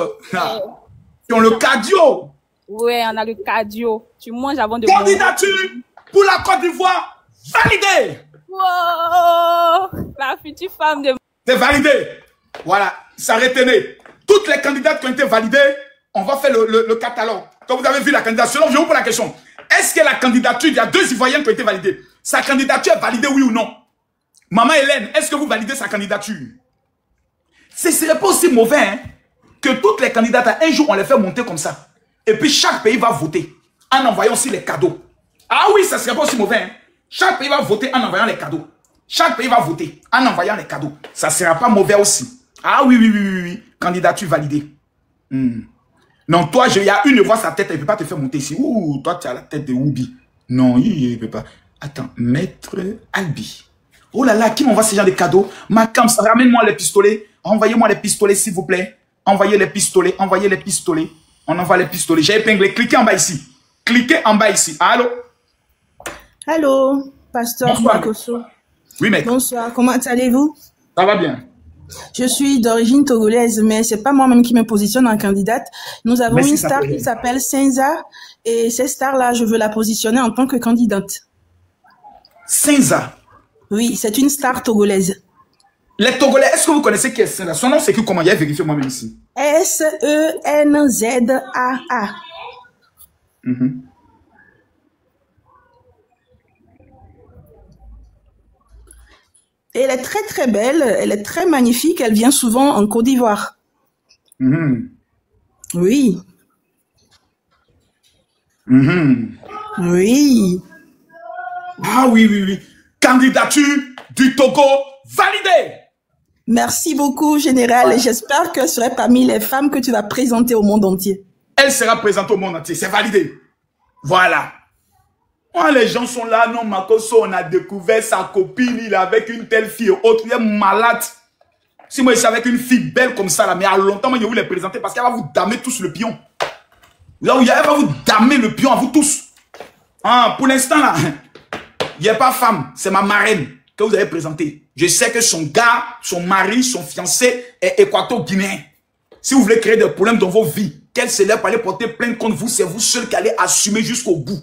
Qui ont le cardio. Ouais, on a le cardio. Tu manges avant de Candidature pour la Côte d'Ivoire validée. Wow, la future femme de... C'est validé. Voilà, ça retenait. Toutes les candidates qui ont été validées, on va faire le catalogue. Quand vous avez vu la candidature, je vous pose la question. Est-ce que la candidature, il y a 2 Ivoiriens qui ont été validés? Sa candidature est validée, oui ou non? Maman Hélène, est-ce que vous validez sa candidature? Ce ne serait pas aussi mauvais hein, que toutes les candidates, un jour, on les fait monter comme ça. Et puis chaque pays va voter en envoyant aussi les cadeaux. Ah oui, ça ne serait pas aussi mauvais. Hein. Chaque pays va voter en envoyant les cadeaux. Chaque pays va voter en envoyant les cadeaux. Ça ne sera pas mauvais aussi. Ah oui. Candidature validée. Non, toi, il y a une voix sa tête, elle ne peut pas te faire monter ici. Ouh, toi, tu as la tête de Oubi. Non, il ne peut pas. Attends, Maître Albi. Oh là là, qui m'envoie ce genre de cadeaux? Ma cam, ramène-moi les pistolets. Envoyez-moi les pistolets, s'il vous plaît. Envoyez les pistolets, envoyez les pistolets. On envoie les pistolets. J'ai épinglé. Cliquez en bas ici. Cliquez en bas ici. Allô? Allô, pasteur Makosso. Oui, mec. Bonsoir, comment allez-vous? Ça va bien. Je suis d'origine togolaise, mais c'est pas moi-même qui me positionne en candidate. Nous avons une star qui s'appelle Senza, et cette star-là, je veux la positionner en tant que candidate. Senza? Oui, c'est une star togolaise. Les Togolais, est-ce que vous connaissez qui est Senza? Son nom, c'est que comment? Il y a vérifié moi-même ici. S-E-N-Z-A-A. Et elle est très très belle, elle est très magnifique, elle vient souvent en Côte d'Ivoire. Oui. Oui. Ah oui, oui, oui. Candidature du Togo validée. Merci beaucoup, Général, et j'espère que ce serait parmi les femmes que tu vas présenter au monde entier. Elle sera présentée au monde entier, c'est validé. Voilà. Oh, les gens sont là, non, Makosso, on a découvert sa copine, il est avec une telle fille, autre, il est malade. Si moi je suis avec une fille belle comme ça, là, mais à longtemps, moi, je vais vous les présenter parce qu'elle va vous damer tous le pion. Là où elle va vous damer le pion à vous tous. Ah, pour l'instant, là, il n'y a pas femme, c'est ma marraine que vous avez présentée. Je sais que son gars, son mari, son fiancé est équato-guinéen. Si vous voulez créer des problèmes dans vos vies, qu'elle se lève pour aller porter plainte contre vous, c'est vous seul qui allez assumer jusqu'au bout.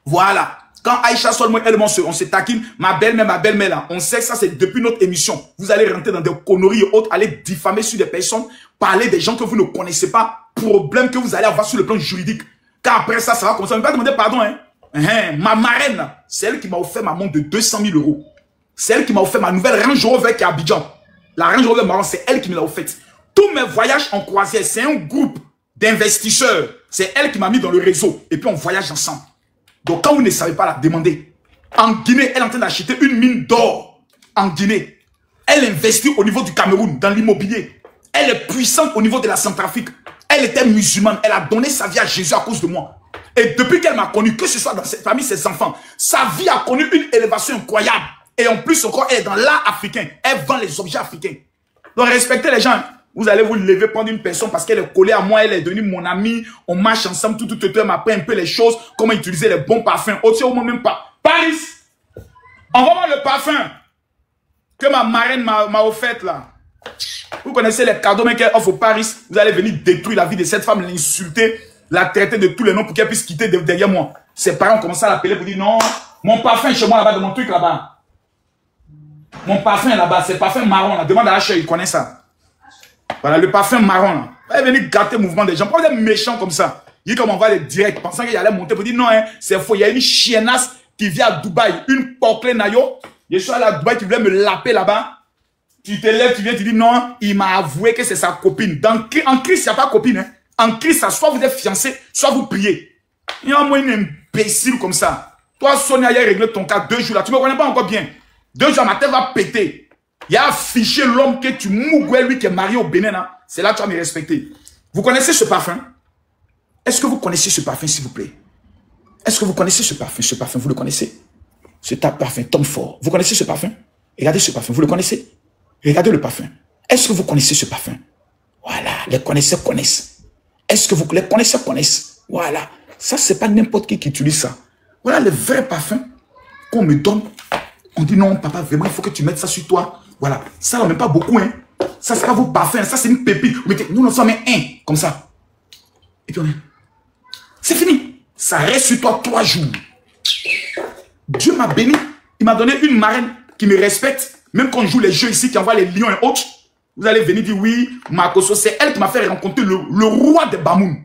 Voilà. Quand Aïcha seulement, on se taquine, ma belle-mère là, on sait que ça c'est depuis notre émission. Vous allez rentrer dans des conneries et autres, aller diffamer sur des personnes, parler des gens que vous ne connaissez pas, problème que vous allez avoir sur le plan juridique. Car après ça, ça va commencer. On ne va pas demander pardon, hein. Ma marraine là, c'est elle qui m'a offert ma montre de 200 000 €. C'est elle qui m'a offert ma nouvelle Range Rover qui est à Abidjan. La Range Rover marron, c'est elle qui me l'a offerte. Tous mes voyages en croisière, c'est un groupe d'investisseurs. C'est elle qui m'a mis dans le réseau. Et puis on voyage ensemble. Donc quand vous ne savez pas la demander, en Guinée, elle est en train d'acheter une mine d'or. En Guinée, elle investit au niveau du Cameroun, dans l'immobilier. Elle est puissante au niveau de la Centrafrique. Elle était musulmane. Elle a donné sa vie à Jésus à cause de moi. Et depuis qu'elle m'a connu, que ce soit dans cette famille, ses enfants, sa vie a connu une élévation incroyable. Et en plus encore, elle est dans l'art africain. Elle vend les objets africains. Donc respectez les gens. Vous allez vous lever prendre une personne parce qu'elle est collée à moi, elle est devenue mon amie. On marche ensemble, tout, elle m'apprend un peu les choses, comment utiliser les bons parfums. Au moins même pas. Paris, envoie-moi le parfum que ma marraine m'a offert là. Vous connaissez les cadeaux mais qu'elle offre au Paris. Vous allez venir détruire la vie de cette femme, l'insulter, la traiter de tous les noms pour qu'elle puisse quitter derrière moi. Ses parents commencent à l'appeler pour dire non, mon parfum est chez moi là-bas, de mon truc là-bas. Mon parfum est là-bas, c'est parfum marron là. Demande à H, il connaît ça. Voilà, le parfum marron là. Elle est venue gâter le mouvement des gens. Pourquoi des méchants comme ça? Il comme on va les direct, pensant qu'il allait monter pour dire non, hein, c'est faux. Il y a une chiennasse qui vient à Dubaï, une porcelaine nayo. Je suis allé à Dubaï, tu voulais me laper là-bas. Tu te lèves, tu viens, tu dis non, il m'a avoué que c'est sa copine. En Christ, il n'y a pas copine. Hein. En Christ, soit vous êtes fiancé, soit vous priez. Il y a moins une imbécile comme ça. Toi, Sonia, il a réglé ton cas 2 jours là. Tu ne me connais pas encore bien. 2 jours, ma tête va péter. Il y a affiché l'homme que tu mougouais, lui qui est marié au Bénin. Hein. C'est là que tu vas me respecter. Vous connaissez ce parfum? Est-ce que vous connaissez ce parfum, s'il vous plaît? Est-ce que vous connaissez ce parfum? Ce parfum, vous le connaissez? Ce parfum, Tom Ford. Vous connaissez ce parfum? Regardez ce parfum, vous le connaissez? Regardez le parfum. Est-ce que vous connaissez ce parfum? Voilà, les connaisseurs connaissent. Est-ce que les connaisseurs connaissent? Voilà. Ça, c'est pas n'importe qui utilise ça. Voilà le vrai parfum qu'on me donne. On dit non, papa, vraiment, il faut que tu mettes ça sur toi. Voilà. Ça, on ne met pas beaucoup, hein. Ça, c'est pas vos parfums. Ça, c'est une pépite. Vous mettez, nous, on s'en met un, comme ça. Et puis, on met. C'est fini. Ça reste sur toi 3 jours. Dieu m'a béni. Il m'a donné une marraine qui me respecte. Même quand on joue les jeux ici, qui envoie les lions et autres, vous allez venir dire oui, Makosso, c'est elle qui m'a fait rencontrer le roi de Bamoun.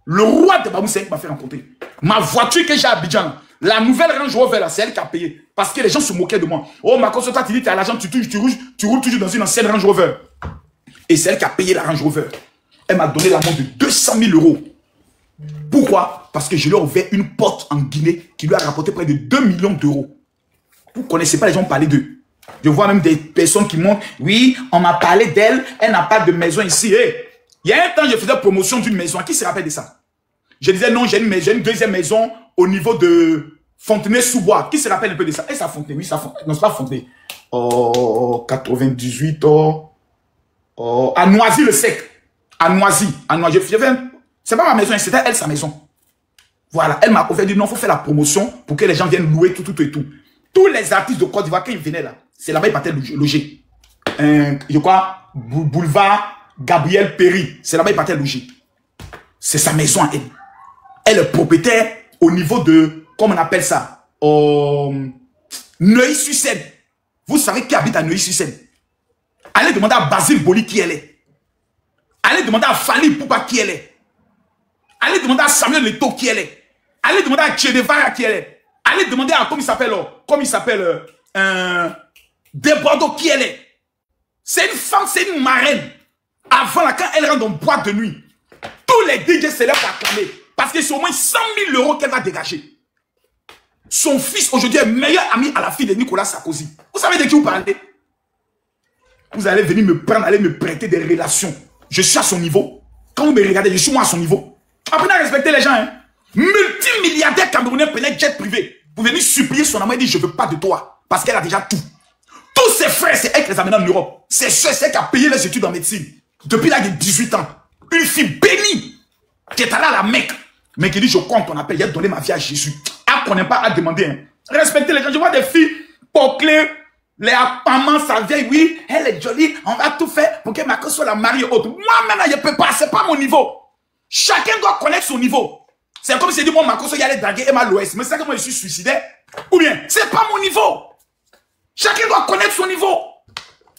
Le roi de Bamoun, c'est elle qui m'a fait rencontrer. Ma voiture que j'ai à Abidjan, la nouvelle Range Rover, c'est elle qui a payé. Parce que les gens se moquaient de moi. Oh, Makosso, toi, tu dis, tu as l'argent, tu roules toujours dans une ancienne Range Rover. Et c'est elle qui a payé la Range Rover. Elle m'a donné la montre de 200 000 €. Pourquoi? Parce que je lui ai ouvert une porte en Guinée qui lui a rapporté près de 2 millions d'euros. Vous ne connaissez pas les gens parler d'eux. Je vois même des personnes qui montrent, oui, on m'a parlé d'elle, elle n'a pas de maison ici. Hey, il y a un temps, je faisais promotion d'une maison. Qui se rappelle de ça? Je disais, non, j'ai une deuxième maison au niveau de Fontenay-sous-Bois. Qui se rappelle un peu de ça? Et ça Fontenay, oui, ça Fontenay. Non, c'est pas Fontenay. Oh, 98, à Noisy-le-Sec. À Noisy. C'est pas ma maison, c'était elle sa maison. Voilà, elle m'a offert dit non, il faut faire la promotion pour que les gens viennent louer tout. Tous les artistes de Côte d'Ivoire, quand ils venaient là, c'est là-bas ils partaient loger. Je crois, boulevard Gabriel Péry, c'est là-bas ils partaient loger. C'est sa maison à elle. Elle est propriétaire au niveau de, comment on appelle ça, Neuilly-sur-Seine. Vous savez qui habite à Neuilly-sur-Seine? Allez demander à Basile Boli qui elle est. Allez demander à Fanny Poupa qui elle est. Allez demander à Samuel Leto qui elle est. Allez demander à Tchedevara qui elle est. Allez demander à, comme il s'appelle, Desbordeaux qui elle est. C'est une femme, c'est une marraine. Avant là, quand elle rentre en boîte de nuit, tous les DJ se lèvent à acclamer. Parce que c'est au moins 100 000 € qu'elle va dégager. Son fils aujourd'hui est meilleur ami à la fille de Nicolas Sarkozy. Vous savez de qui vous parlez? Vous allez venir me prendre, aller me prêter des relations. Je suis à son niveau. Quand vous me regardez, je suis moi à son niveau. Apprenez à respecter les gens. Hein. Multimilliardaire camerounais prenait jet privé. Vous venez supplier son amour et dire je ne veux pas de toi. Parce qu'elle a déjà tout. Tous ses frères, c'est elle qui les amène en Europe. C'est elle qui a payé les études en médecine. Depuis l'âge de 18 ans. Une fille bénie qui est allée à la Mecque. Mais qui dit je compte ton appel. Il a donné ma vie à Jésus. Elle ne connaît pas à demander. Hein. Respectez les gens. Je vois des filles poclées. Les maman, sa vieille, oui, elle est jolie, on va tout faire pour que Marco soit la mariée autre. Moi-même, je ne peux pas, c'est pas mon niveau. Chacun doit connaître son niveau. C'est comme si je dis, moi, Marco, il allait draguer Emma Loès. Mais c'est que moi, je suis suicidaire. Ou bien, c'est pas mon niveau. Chacun doit connaître son niveau.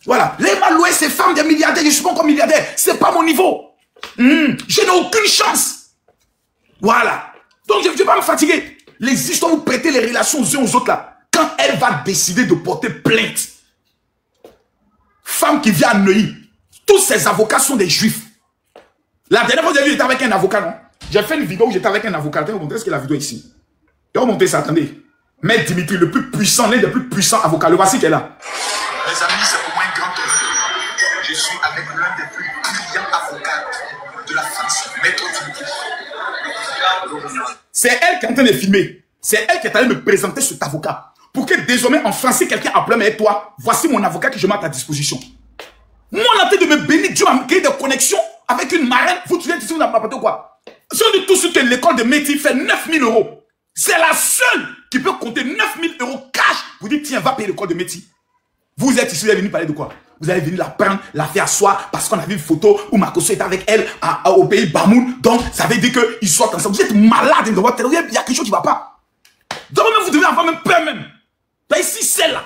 Voilà. Emma Loès, c'est femme des milliardaires, je suis pas encore milliardaire. C'est pas mon niveau. Je n'ai aucune chance. Voilà. Donc, je ne vais pas me fatiguer. Les histoires, vous prêtez les relations aux uns aux autres là. Quand elle va décider de porter plainte, femme qui vient à Neuilly, tous ses avocats sont des juifs. La dernière fois, vous avez vu, j'étais avec un avocat, non? J'ai fait une vidéo où j'étais avec un avocat. Je vais vous montrer ce que la vidéo est ici. Je vais vous montrer ça, attendez. Maître Dimitri, le plus puissant, l'un des plus puissants avocats. Le voici qui est là. Mes amis, c'est pour moi un grand honneur. Je suis avec l'un des plus brillants avocats de la France, Maître Dimitri. C'est elle qui est en train de filmer. C'est elle qui est allée me présenter cet avocat. Pour que désormais en France, si quelqu'un appelle, mais toi, voici mon avocat que je mets à ta disposition. Moi, on a fait de me bénir, Dieu m'a créé des connexions avec une marraine. Vous trouvez ici, vous n'avez pas parlé quoi? Si on dit tout ce que l'école de métier fait 9 000 €, c'est la seule qui peut compter 9 000 € cash pour dire, tiens, va payer l'école de métier. Vous êtes ici, vous allez venir parler de quoi? Vous allez venir la prendre, la faire asseoir parce qu'on a vu une photo où Makosso est avec elle au pays Bamoun. Donc, ça veut dire qu'ils sortent ensemble. Vous êtes malade dans votre tête. Il y a quelque chose qui ne va pas. Donc, même vous devez avoir même peur même. Ben, si celle-là,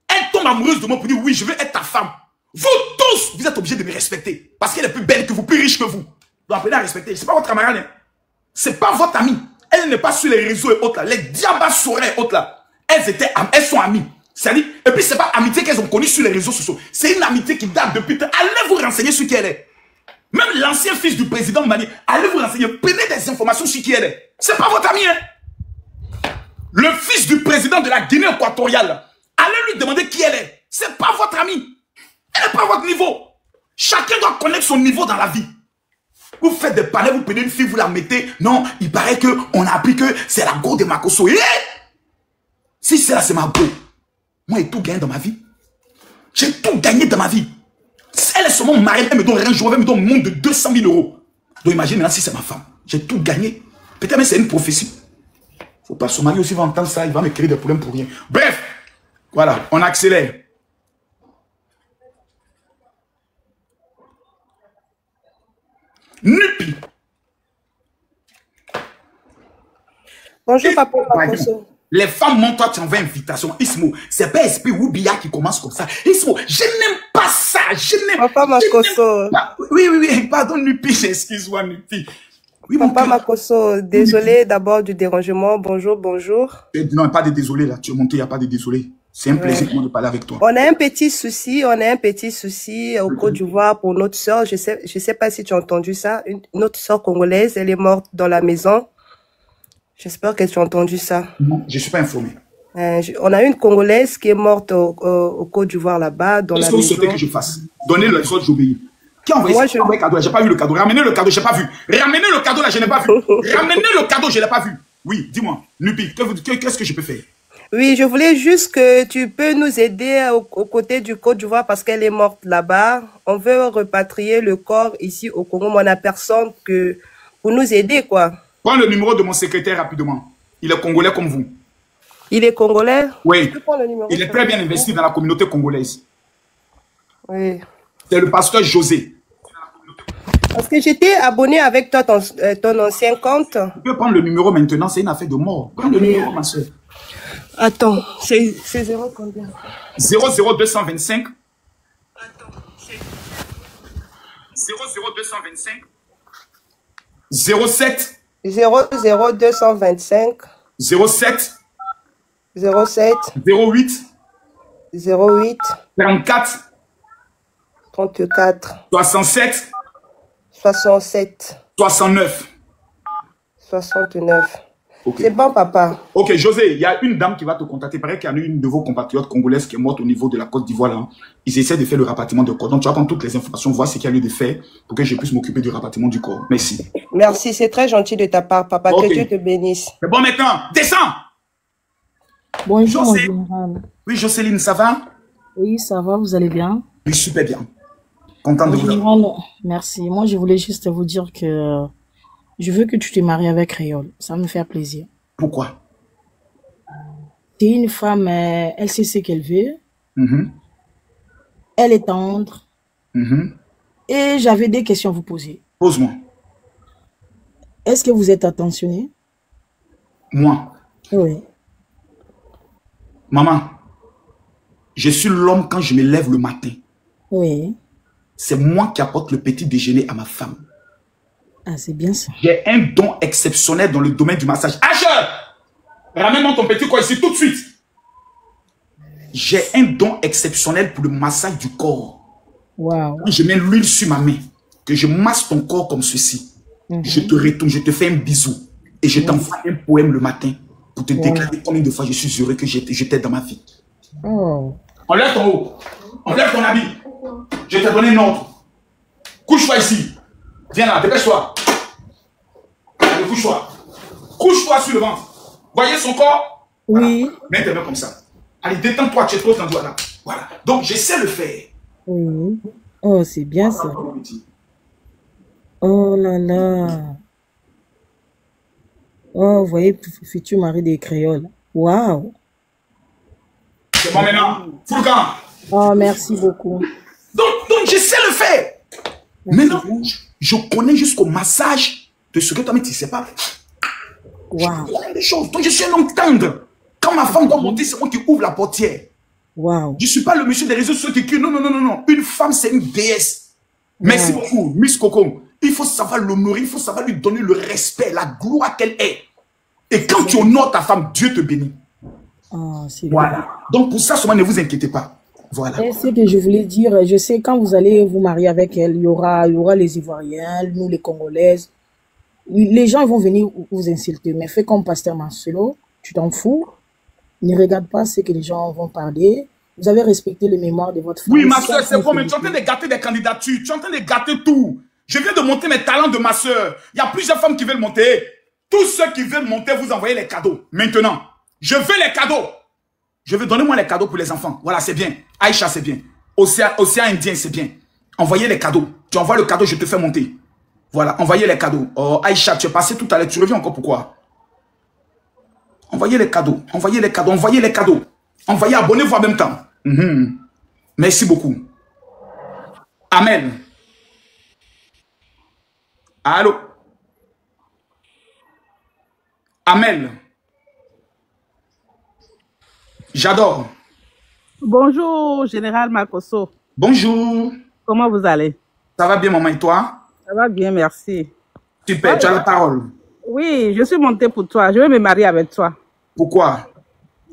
elle tombe amoureuse de moi pour dire oui, je veux être ta femme. Vous tous, vous êtes obligés de me respecter. Parce qu'elle est plus belle que vous, plus riche que vous. Donc apprenez à respecter. Ce n'est pas votre camarade. Hein. Ce n'est pas votre amie. Elle n'est pas sur les réseaux et autres là. Les diabas soraient et autres là. Elles sont amies. C'est-à-dire, et puis ce n'est pas amitié qu'elles ont connue sur les réseaux sociaux. C'est une amitié qui date depuis. Allez vous renseigner sur qui elle est. Même l'ancien fils du président m'a dit, allez vous renseigner, prenez des informations sur qui elle est. Ce n'est pas votre amie. Hein. Le fils du président de la Guinée équatoriale, allez lui demander qui elle est. Ce n'est pas votre amie. Elle n'est pas à votre niveau. Chacun doit connaître son niveau dans la vie. Vous faites des panels, vous prenez une fille, vous la mettez. Non, il paraît qu'on a appris que c'est la go de Makosso. Si c'est là, c'est ma go. Moi, j'ai tout gagné dans ma vie. J'ai tout gagné dans ma vie. Elle est seulement marraine, elle me donne rien, elle me donne un monde de 200 000 €. Donc imagine maintenant si c'est ma femme. J'ai tout gagné. Peut-être même c'est une prophétie. Faut pas son mari aussi va entendre ça, il va me créer des problèmes pour rien. Bref, voilà, on accélère. Nupi. Bonjour, papa. Les femmes, mon toi, tu envoies invitation. Ismo, c'est pas Esprit Oubia qui commence comme ça. Ismo, je n'aime pas ça. Je n'aime pas. Papa Makosso. Oui, pardon, Nupi, excuse-moi, Nupi. Oui, papa Makosso, désolé d'abord du dérangement. Bonjour. Non, pas de désolé là. Tu es monté, il n'y a pas de désolé. C'est un plaisir pour moi de parler avec toi. On a un petit souci au Côte d'Ivoire pour notre soeur. Je sais pas si tu as entendu ça. Notre soeur congolaise, elle est morte dans la maison. J'espère que tu as entendu ça. Non, je ne suis pas informé. On a une Congolaise qui est morte au Côte d'Ivoire là-bas. Qu'est-ce que vous souhaitez que je fasse? Donnez le sol, j'obéis. Qui a envoyé ça? Le cadeau, j'ai pas vu le cadeau. Ramenez le cadeau, j'ai pas vu. Ramenez le cadeau là, je n'ai pas vu. Ramenez le cadeau, je l'ai pas vu. Oui, dis-moi, Nupi, qu'est-ce que je peux faire? Oui, je voulais juste que tu peux nous aider aux côtés du Côte d'Ivoire parce qu'elle est morte là-bas. On veut repatrier le corps ici au Congo, mais on n'a personne pour nous aider, quoi. Prends le numéro de mon secrétaire rapidement. Il est congolais comme vous. Il est congolais? Oui. Il est très bien investi dans la communauté congolaise. Oui. C'est le pasteur José. Parce que j'étais abonné avec toi, ton ancien compte. Tu peux prendre le numéro maintenant, c'est une affaire de mort. Prends le numéro, ma soeur. Attends, c'est 0 combien? 00225. Attends, 00225. 07. 00225. 07. 07. 08. 08. 34. 34. 67. 67. 69. 69. Okay. C'est bon, papa. Ok, José, il y a une dame qui va te contacter. Il paraît qu'il y en a une de vos compatriotes congolaises qui est morte au niveau de la Côte d'Ivoire. Là. Ils essaient de faire le rapatriement de corps. Donc, tu vas prendre toutes les informations, voir ce qu'il y a lieu de faire pour que je puisse m'occuper du rapatriement du corps. Merci. Merci, c'est très gentil de ta part, papa. Okay. Que Dieu te bénisse. C'est bon maintenant. Descends. Bonjour, José. mon général. Oui, Jocelyne, ça va? Oui, ça va, vous allez bien? Oui, super bien. Content de vous avoir. Merci. Moi, je voulais juste vous dire que je veux que tu te maries avec Créole. Ça me fait plaisir. Pourquoi? C'est une femme, elle sait ce qu'elle veut. Elle est tendre. Et j'avais des questions à vous poser. Pose-moi. Est-ce que vous êtes attentionné? Moi? Oui. Maman, je suis l'homme quand je me lève le matin. Oui. C'est moi qui apporte le petit déjeuner à ma femme. Ah, c'est bien ça. J'ai un don exceptionnel dans le domaine du massage. Asher, ramène-moi ton petit corps ici tout de suite. J'ai un don exceptionnel pour le massage du corps. Wow. Quand je mets l'huile sur ma main, que je masse ton corps comme ceci, je te retourne, je te fais un bisou et je t'envoie un poème le matin pour te déclarer combien de fois je suis heureux que j'étais dans ma vie. Oh. Enlève ton haut, enlève ton habit. Je t'ai donné un ordre. Couche-toi ici. Viens là, dépêche-toi. Allez, couche-toi. Couche-toi sur le ventre. Voyez son corps? Oui. Voilà. Mets tes mains comme ça. Allez, détends-toi, tu es trop tendu là. Voilà. Donc, je sais le faire. Oui. Oh, c'est bien ça. Oh là là. Oh, vous voyez, futur mari des créoles. Waouh. C'est bon maintenant. Foulcan. Oh, merci beaucoup. Donc, je sais le faire. Maintenant, je connais jusqu'au massage de ce que toi, mais tu ne sais pas. Wow. Je connais des choses. Donc, je suis un homme tendre. Quand ma femme doit monter, c'est moi qui ouvre la portière. Wow. Je ne suis pas le monsieur des réseaux sociaux qui crie. Non, non, non, non, non. Une femme, c'est une déesse. Merci beaucoup, Miss Coco. Il faut savoir l'honorer, il faut savoir lui donner le respect, la gloire qu'elle est. Et quand tu honores ta femme, Dieu te bénit. Oh, voilà. Bien. Donc, pour ça, seulement, ne vous inquiétez pas. Voilà. Et ce que je voulais dire, je sais, quand vous allez vous marier avec elle, il y aura les Ivoiriens, nous, les Congolaises. Les gens vont venir vous insulter. Mais fais comme Pasteur Marcelo, tu t'en fous. Ne regarde pas ce que les gens vont parler. Vous avez respecté les mémoires de votre femme. Oui, ma soeur, c'est bon, mais tu es en train de gâter des candidatures. Tu es en train de gâter tout. Je viens de monter mes talents de ma soeur. Il y a plusieurs femmes qui veulent monter. Tous ceux qui veulent monter, vous envoyez les cadeaux. Maintenant, je veux les cadeaux. Je veux donner moi les cadeaux pour les enfants. Voilà, c'est bien. Aïcha, c'est bien. Océan Indien, c'est bien. Envoyez les cadeaux. Tu envoies le cadeau, je te fais monter. Voilà, envoyez les cadeaux. Oh, Aïcha, tu es passé tout à l'heure. Tu reviens encore pourquoi? Envoyez les cadeaux. Envoyez les cadeaux. Envoyez les cadeaux. Envoyez, abonnez-vous en même temps. Merci beaucoup. Amen. Allô? Amen. J'adore. Bonjour, Général Makosso. Bonjour. Comment vous allez? Ça va bien, maman, et toi? Ça va bien, merci. Super, tu as la parole. Oui, je suis montée pour toi. Je veux me marier avec toi. Pourquoi?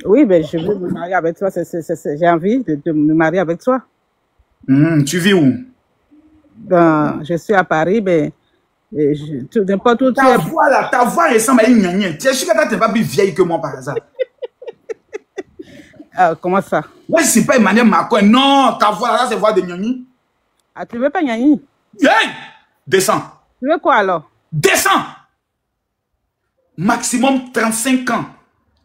Oui, ben, je veux me marier avec toi. J'ai envie de me marier avec toi. Tu vis où? Ben, je suis à Paris, mais n'importe où. Ta voix là, ta voix ressemble à une gnagnée. Tu es sûr que tu n'es pas plus vieille que moi par hasard? Comment ça? Ouais, c'est pas Emmanuel Macron. Non, ta voix là, c'est voix de gnagnée. Ah, tu veux pas gnagnée? Hey! Descends. Tu veux quoi alors? Descends! Maximum 35 ans.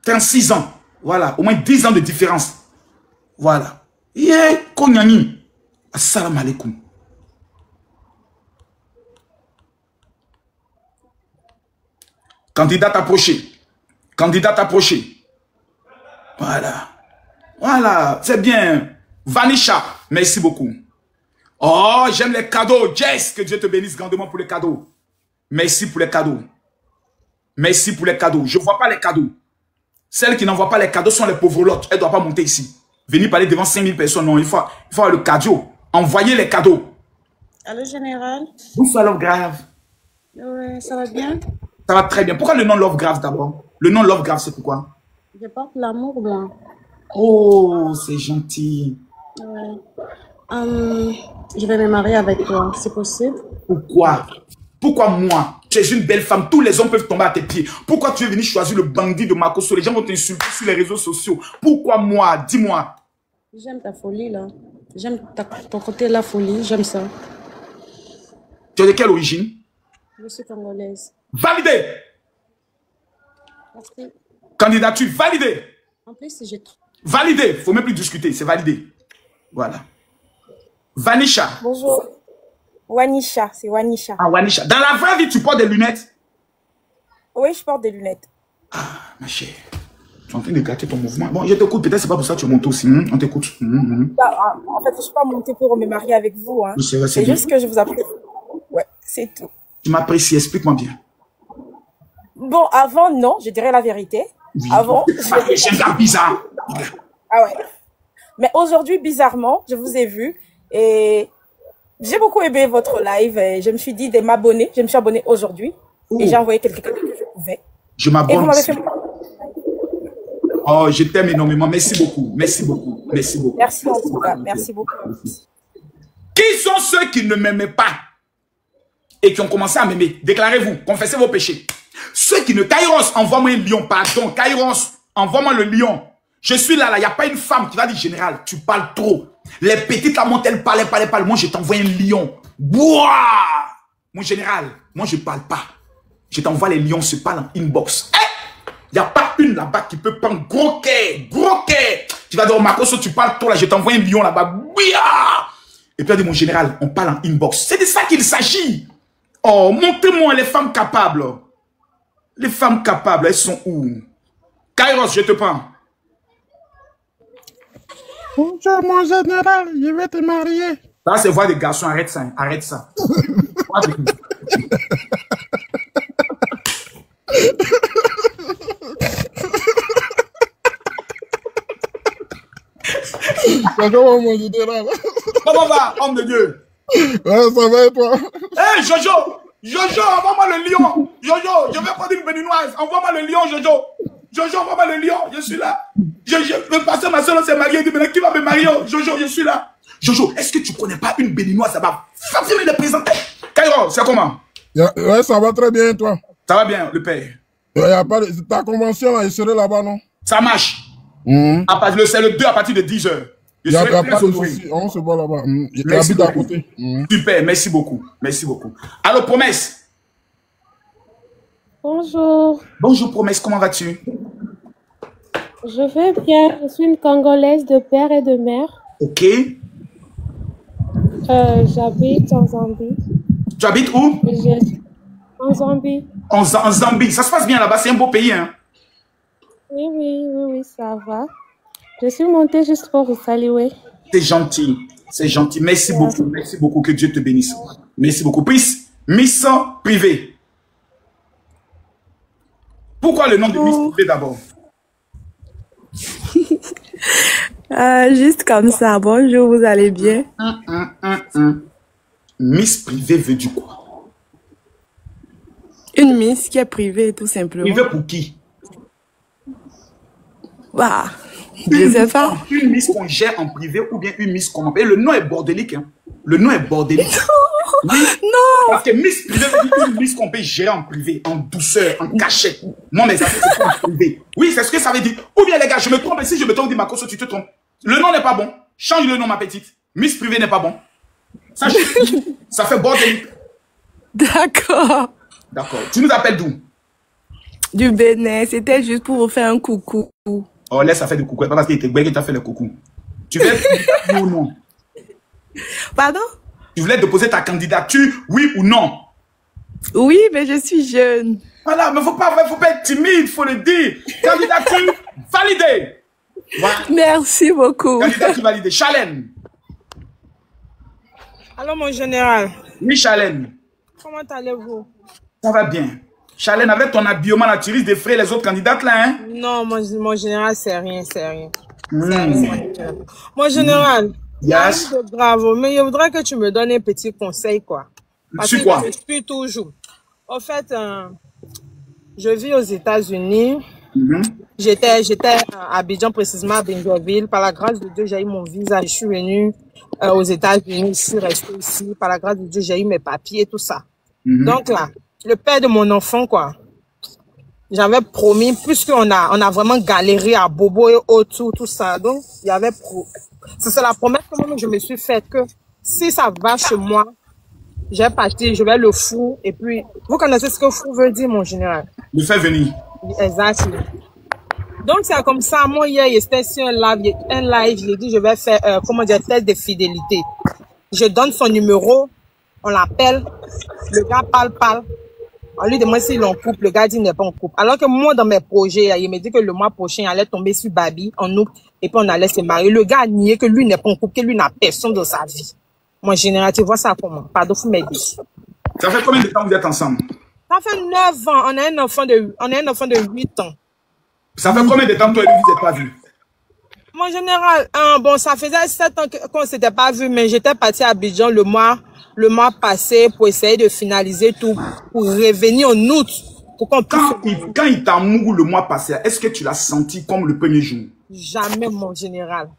36 ans. Voilà, au moins 10 ans de différence. Voilà. Yeah, Konyani. Assalamu alaikum. Candidate approchée. Candidate approchée. Voilà. Voilà, c'est bien. Vanisha, merci beaucoup. Oh, j'aime les cadeaux. Jess, que Dieu te bénisse grandement pour les cadeaux. Merci pour les cadeaux. Merci pour les cadeaux. Je ne vois pas les cadeaux. Celles qui n'envoient pas les cadeaux sont les pauvres lottes. Elles ne doivent pas monter ici. Venir parler devant 5000 personnes. Non, il faut avoir le cadeau. Envoyez les cadeaux. Allô, général? Bonsoir, Love Grave. Ouais, ça va bien? Ça va très bien. Pourquoi le nom Love Grave d'abord? Le nom Love Grave, c'est pourquoi? Je porte l'amour, moi. Oh, c'est gentil. Ouais. Je vais me marier avec toi, c'est possible? Pourquoi? Pourquoi moi? Tu es une belle femme, tous les hommes peuvent tomber à tes pieds. Pourquoi tu es venu choisir le bandit de Makosso? Les gens vont t'insulter sur les réseaux sociaux. Pourquoi moi? Dis-moi. J'aime ta folie, là. J'aime ton côté, la folie, j'aime ça. Tu es de quelle origine? Je suis congolaise. Validé! Merci. Candidature validée! En plus, j'ai... Validé! Il ne faut même plus discuter, c'est validé. Voilà. Vanisha. Bonjour. Wanisha, c'est Wanisha. Ah, Wanisha. Dans la vraie vie, tu portes des lunettes? Oui, je porte des lunettes. Ah, ma chère. Tu es en train de gâter ton mouvement. Bon, je t'écoute. Peut-être c'est pas pour ça que tu montes aussi. On t'écoute. Bah, en fait, je ne suis pas montée pour me marier avec vous. Hein. C'est juste que je vous apprécie. Ouais, c'est tout. Tu m'apprécies, explique-moi bien. Bon, avant, non, je dirais la vérité. Oui. Avant. C'est un gars bizarre. Ah ouais. Mais aujourd'hui, bizarrement, je vous ai vu et j'ai beaucoup aimé votre live. Et je me suis dit de m'abonner. Je me suis abonnée aujourd'hui et j'ai envoyé quelqu'un que je pouvais. Je m'abonne. Et vous m'avez fait... Oh, je t'aime énormément. Merci beaucoup. Merci beaucoup. Merci beaucoup. Merci en tout cas. Merci beaucoup. Qui sont ceux qui ne m'aimaient pas et qui ont commencé à m'aimer? Déclarez-vous. Confessez vos péchés. Ceux qui ne... Kairos, envoie-moi un lion. Pardon. Kairos, envoie-moi le lion. Je suis là. Il n'y a pas une femme qui va dire, général, tu parles trop. Les petites là, elles parlaient. Moi, je t'envoie un lion. Boah! Mon général, moi, je ne parle pas. Je t'envoie les lions, se parlent en inbox. Il n'y a pas une là-bas qui peut prendre gros quai. Tu vas dire, oh, Makosso, tu parles trop là, je t'envoie un lion là-bas. Et puis, elle dit, mon général, on parle en inbox. C'est de ça qu'il s'agit. Oh, montrez-moi les femmes capables. Les femmes capables, elles sont où? Kairos, je te prends. Bonjour, mon général, je vais te marier. Ça, c'est voix des garçons, arrête ça. Arrête ça. Comment, mon général? Comment va, homme de Dieu? Ouais, ça va et toi? Hé, Jojo! Jojo, envoie-moi le lion! Jojo, je vais prendre une béninoise. Envoie-moi le lion, Jojo! Jojo, envoie-moi le lion, je suis là. Je veux passer, ma soeur s'est mariée. Elle dit, mais qui va me marier? Jojo, je suis là. Jojo, est-ce que tu connais pas une béninoise là-bas? Fais-moi les présenter. Cairo, c'est comment? Ouais, ça va très bien, toi? Ça va bien, le père. Y a pas de... Ta convention, elle serait là-bas, non? Ça marche. C'est le 2 à partir de 10h. Il n'y a pas de souci, on se voit là-bas. Il habite à côté. Super, merci beaucoup. Merci beaucoup. Alors, Promesse. Bonjour. Bonjour, Promesse, comment vas-tu? Je vais bien. Je suis une Congolaise de père et de mère. Ok. J'habite en Zambie. Tu habites où? En Zambie. En Zambie. Ça se passe bien là-bas, c'est un beau pays, hein? Oui, ça va. Je suis montée juste pour vous saluer. C'est gentil. Merci beaucoup. Merci beaucoup. Que Dieu te bénisse. Merci beaucoup. Puis, Miss Privé. Pourquoi le nom de Miss Privé d'abord? Juste comme ça. Bonjour, vous allez bien? Miss Privé veut du quoi? Une Miss qui est privée, tout simplement. Privé pour qui? Bah, je sais pas. Une Miss qu'on gère en privé ou bien une Miss qu'on appelle. Le nom est bordélique. Hein? Le nom est bordélique. Oui. Non. Parce que Miss Privé veut dire une Miss qu'on peut gérer en privé, en douceur, en cachette. Moi, mes amis, c'est en privé. Oui, c'est ce que ça veut dire. Ou bien, les gars, je me trompe. Et si je me trompe, dis Makosso, tu te trompes. Le nom n'est pas bon. Change le nom, ma petite. Miss Privé n'est pas bon. Ça fait bordélique. D'accord. D'accord. Tu nous appelles d'où? Du Bénin. C'était juste pour vous faire un coucou. Oh, laisse ça faire des coucou. Pas parce qu'il était belle que tu as fait le coucou. Tu veux être candidat ou non? Pardon? Tu voulais déposer ta candidature, oui ou non? Oui, mais je suis jeune. Voilà, mais faut pas être timide, faut le dire. Candidature validée. Voilà. Merci beaucoup. Candidature validée. Chalène. Allô, mon général. Oui, Chalène. Comment allez-vous? Ça va bien. Chalène, avec ton habillement là, tu risques d'effrayer les autres candidates là, hein? Non, mon général, c'est rien, c'est rien. Mon général, yes. Bravo, mais je voudrais que tu me donnes un petit conseil, quoi. Parce que quoi? je suis toujours. En fait, je vis aux États-Unis. J'étais à Abidjan, précisément à Benjoville. Par la grâce de Dieu, j'ai eu mon visa. Je suis venue aux États-Unis. Je suis restée ici. Par la grâce de Dieu, j'ai eu mes papiers, tout ça. Donc là, le père de mon enfant, quoi, j'avais promis, puisqu'on a vraiment galéré à Bobo et autour, tout ça. Donc, il y avait c'est la promesse que moi, je me suis faite que si ça va chez moi, j'ai parti, je vais le fou. Et puis, vous connaissez ce que fou veut dire, mon général? Le faire venir. Exactement. Donc, c'est comme ça. Moi, hier, j'étais sur un live, j'ai dit, je vais faire, test de fidélité. Je donne son numéro, on l'appelle, le gars parle. On lui demande s'il est en couple, le gars dit qu'il n'est pas en couple. Alors que moi, dans mes projets, il me dit que le mois prochain, il allait tomber sur Babi en août, et puis on allait se marier. Le gars a nié que lui n'est pas en couple, que lui n'a personne dans sa vie. Mon général, tu vois ça comment? Pardon, faut m'aider. Ça fait combien de temps vous êtes ensemble? Ça fait 9 ans. On a un enfant de 8 ans. Ça fait combien de temps que toi et lui, vous n'êtes pas vus? Mon général, bon, ça faisait 7 ans qu'on ne s'était pas vu, mais j'étais partie à Abidjan le mois passé pour essayer de finaliser tout, pour revenir en août. Pour qu'on puisse... Quand il t'a mouru le mois passé, est-ce que tu l'as senti comme le premier jour? Jamais, mon général.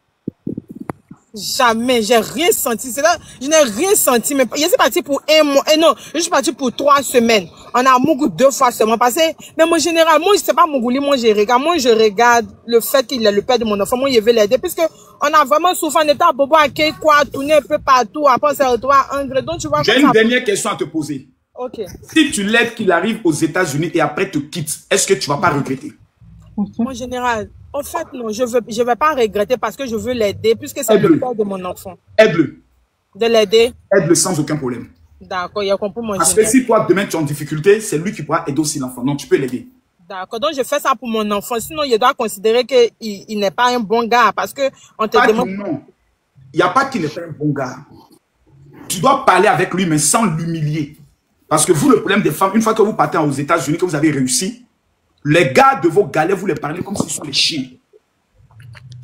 Jamais, j'ai rien senti. C'est là, je n'ai rien senti. Mais je suis parti pour un mois. Non, je suis parti pour 3 semaines. On a mouru 2 fois seulement. Parce que, mais mon général, moi, je sais pas mouru, moi, je regarde le fait qu'il est le père de mon enfant. Moi, je veux l'aider. Puisque on a vraiment souffert. On était à Bobo, à quoi, tourner un peu partout. Après, on s'est retrouvé à Angre. Donc, tu vois. J'ai une dernière question à te poser. Ok. Si tu l'aides qu'il arrive aux États-Unis et après te quitte, est-ce que tu vas pas regretter? Mon général, en fait, non, je vais pas regretter parce que je veux l'aider, puisque c'est le père de mon enfant. Aide-le. De l'aider? Aide-le sans aucun problème. D'accord, il a compris mon général. Parce que si toi, demain, tu es en difficulté, c'est lui qui pourra aider aussi l'enfant. Donc, tu peux l'aider. D'accord, donc je fais ça pour mon enfant. Sinon, il doit considérer qu'il n'est pas un bon gars parce que on te demande... Non, il n'y a pas qu'il n'est pas un bon gars. Tu dois parler avec lui, mais sans l'humilier. Parce que vous, le problème des femmes, une fois que vous partez aux États-Unis, que vous avez réussi, les gars de vos galets, vous les parlez comme s'ils sont les chiens.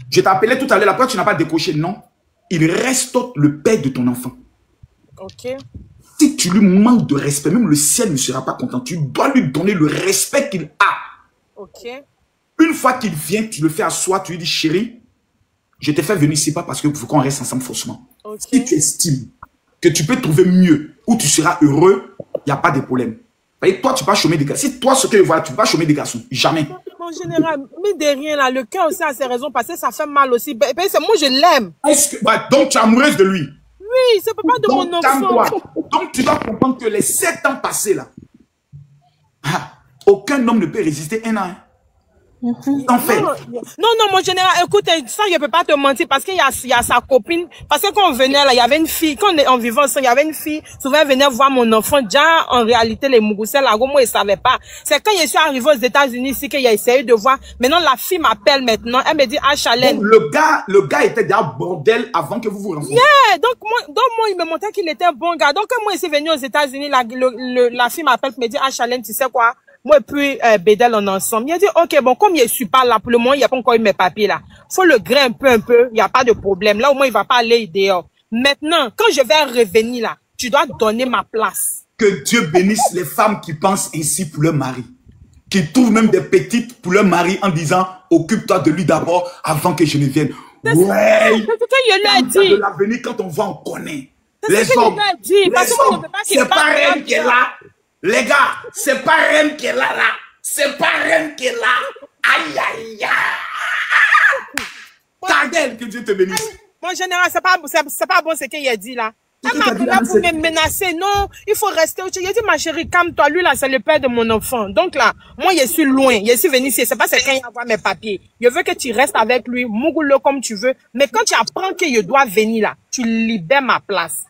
Je t'appelais tout à l'heure, la preuve, tu n'as pas décoché, non. Il reste le père de ton enfant. Ok. Si tu lui manques de respect, même le ciel ne sera pas content. Tu dois lui donner le respect qu'il a. Ok. Une fois qu'il vient, tu le fais asseoir, tu lui dis, chérie, je t'ai fait venir ici pas parce qu'il faut qu'on reste ensemble faussement. Okay. Si tu estimes que tu peux trouver mieux, où tu seras heureux, il n'y a pas de problème. Et toi, tu vas chômer des garçons. Si toi, ce que voilà, tu vas chômer des garçons. Jamais. Mon général, mais de rien là, le cœur aussi a ses raisons parce que ça fait mal aussi. Moi, je l'aime. Donc, tu es amoureuse de lui? Oui, c'est pas de mon enfant. Donc, tu dois comprendre que les 7 ans passés là, aucun homme ne peut résister 1 an. En fait. Non, mon général, écoute, ça, je ne peux pas te mentir parce qu'il y a sa copine. Parce que quand on venait là, il y avait une fille, quand on vivait ensemble, il y avait une fille, souvent elle venait voir mon enfant. Déjà, en réalité, les Mougoussels, là, moi, ils ne savaient pas. C'est quand je suis arrivé aux États-Unis ici qu'il a essayé de voir. Maintenant, la fille m'appelle maintenant. Elle me dit, ah, Chalène. Le gars était déjà bordel avant que vous vous rencontriez. Yeah! Donc, moi, il me montrait qu'il était un bon gars. Donc, quand moi, je suis venu aux États-Unis, la fille m'appelle et me dit, ah, Chalène, tu sais quoi? Moi et puis Bédel on est ensemble. Il a dit ok bon comme je suis pas là pour le moment il n'y a pas encore eu mes papiers là. Faut le grain un peu il n'y a pas de problème. Là au moins il va pas aller dehors. Maintenant quand je vais revenir là, tu dois donner ma place. Que Dieu bénisse les femmes qui pensent ainsi pour leur mari, qui trouvent même des petites pour leur mari en disant occupe-toi de lui d'abord avant que je ne vienne. Ouais. C'est ce que je lui ai dit. De l'avenir quand on va on connaît. C'est ce que je lui ai dit. C'est pas elle qui est là. Les gars, c'est pas Reine qui est là. C'est pas Reine qui est là. Aïe, aïe, aïe. Ta gueule, que Dieu te bénisse. Mon général, c'est pas bon ce qu'il a dit là. Elle m'a appelé pour me menacer. Non, il faut rester. J'ai dit, ma chérie, calme-toi. Lui, là, c'est le père de mon enfant. Donc là, moi, je suis loin. Je suis venu ici. C'est pas c'est quand il va voir mes papiers. Je veux que tu restes avec lui. Mougou-le comme tu veux. Mais quand tu apprends que je dois venir là, tu libères ma place.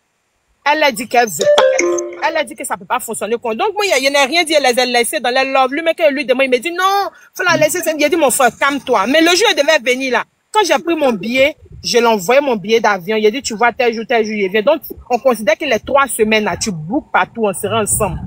Elle a dit qu'elle veut pas. Elle a dit que ça peut pas fonctionner. Donc, moi, je n'ai rien dit. Elle les a laissés dans les love. Lui, mais quand lui demande, il me dit, non, faut la laisser. Il a dit, mon frère, calme-toi. Mais le jour, elle devait venir là. Quand j'ai pris mon billet, je l'ai envoyé mon billet d'avion. Il a dit, tu vois, tel jour, il vient. Donc, on considère que les 3 semaines là, tu boucles partout, on sera ensemble.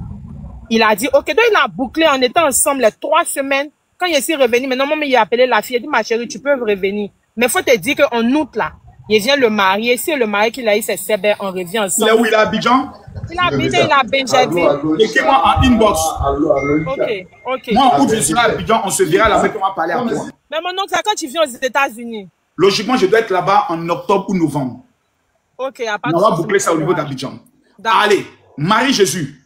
Il a dit, ok, donc il a bouclé, on était ensemble les 3 semaines. Quand je suis revenu, maintenant, moi, il a appelé la fille. Il a dit, ma chérie, tu peux revenir. Mais faut te dire qu'en août là, il vient le marier. Si le mari qu'il a eu, c'est Sébé, on revient ensemble. Il est où? Il est à Abidjan? Il a Abidjan, il a Benjamin. Écris-moi en inbox. Ok. Moi, en août, je serai à Abidjan, on se verra là-bas, on va parler à toi. Mais mon oncle, c'est quand tu viens aux États-Unis. Logiquement, je dois être là-bas en octobre ou novembre. Ok, on va boucler ça au niveau d'Abidjan. Allez, Marie-Jésus.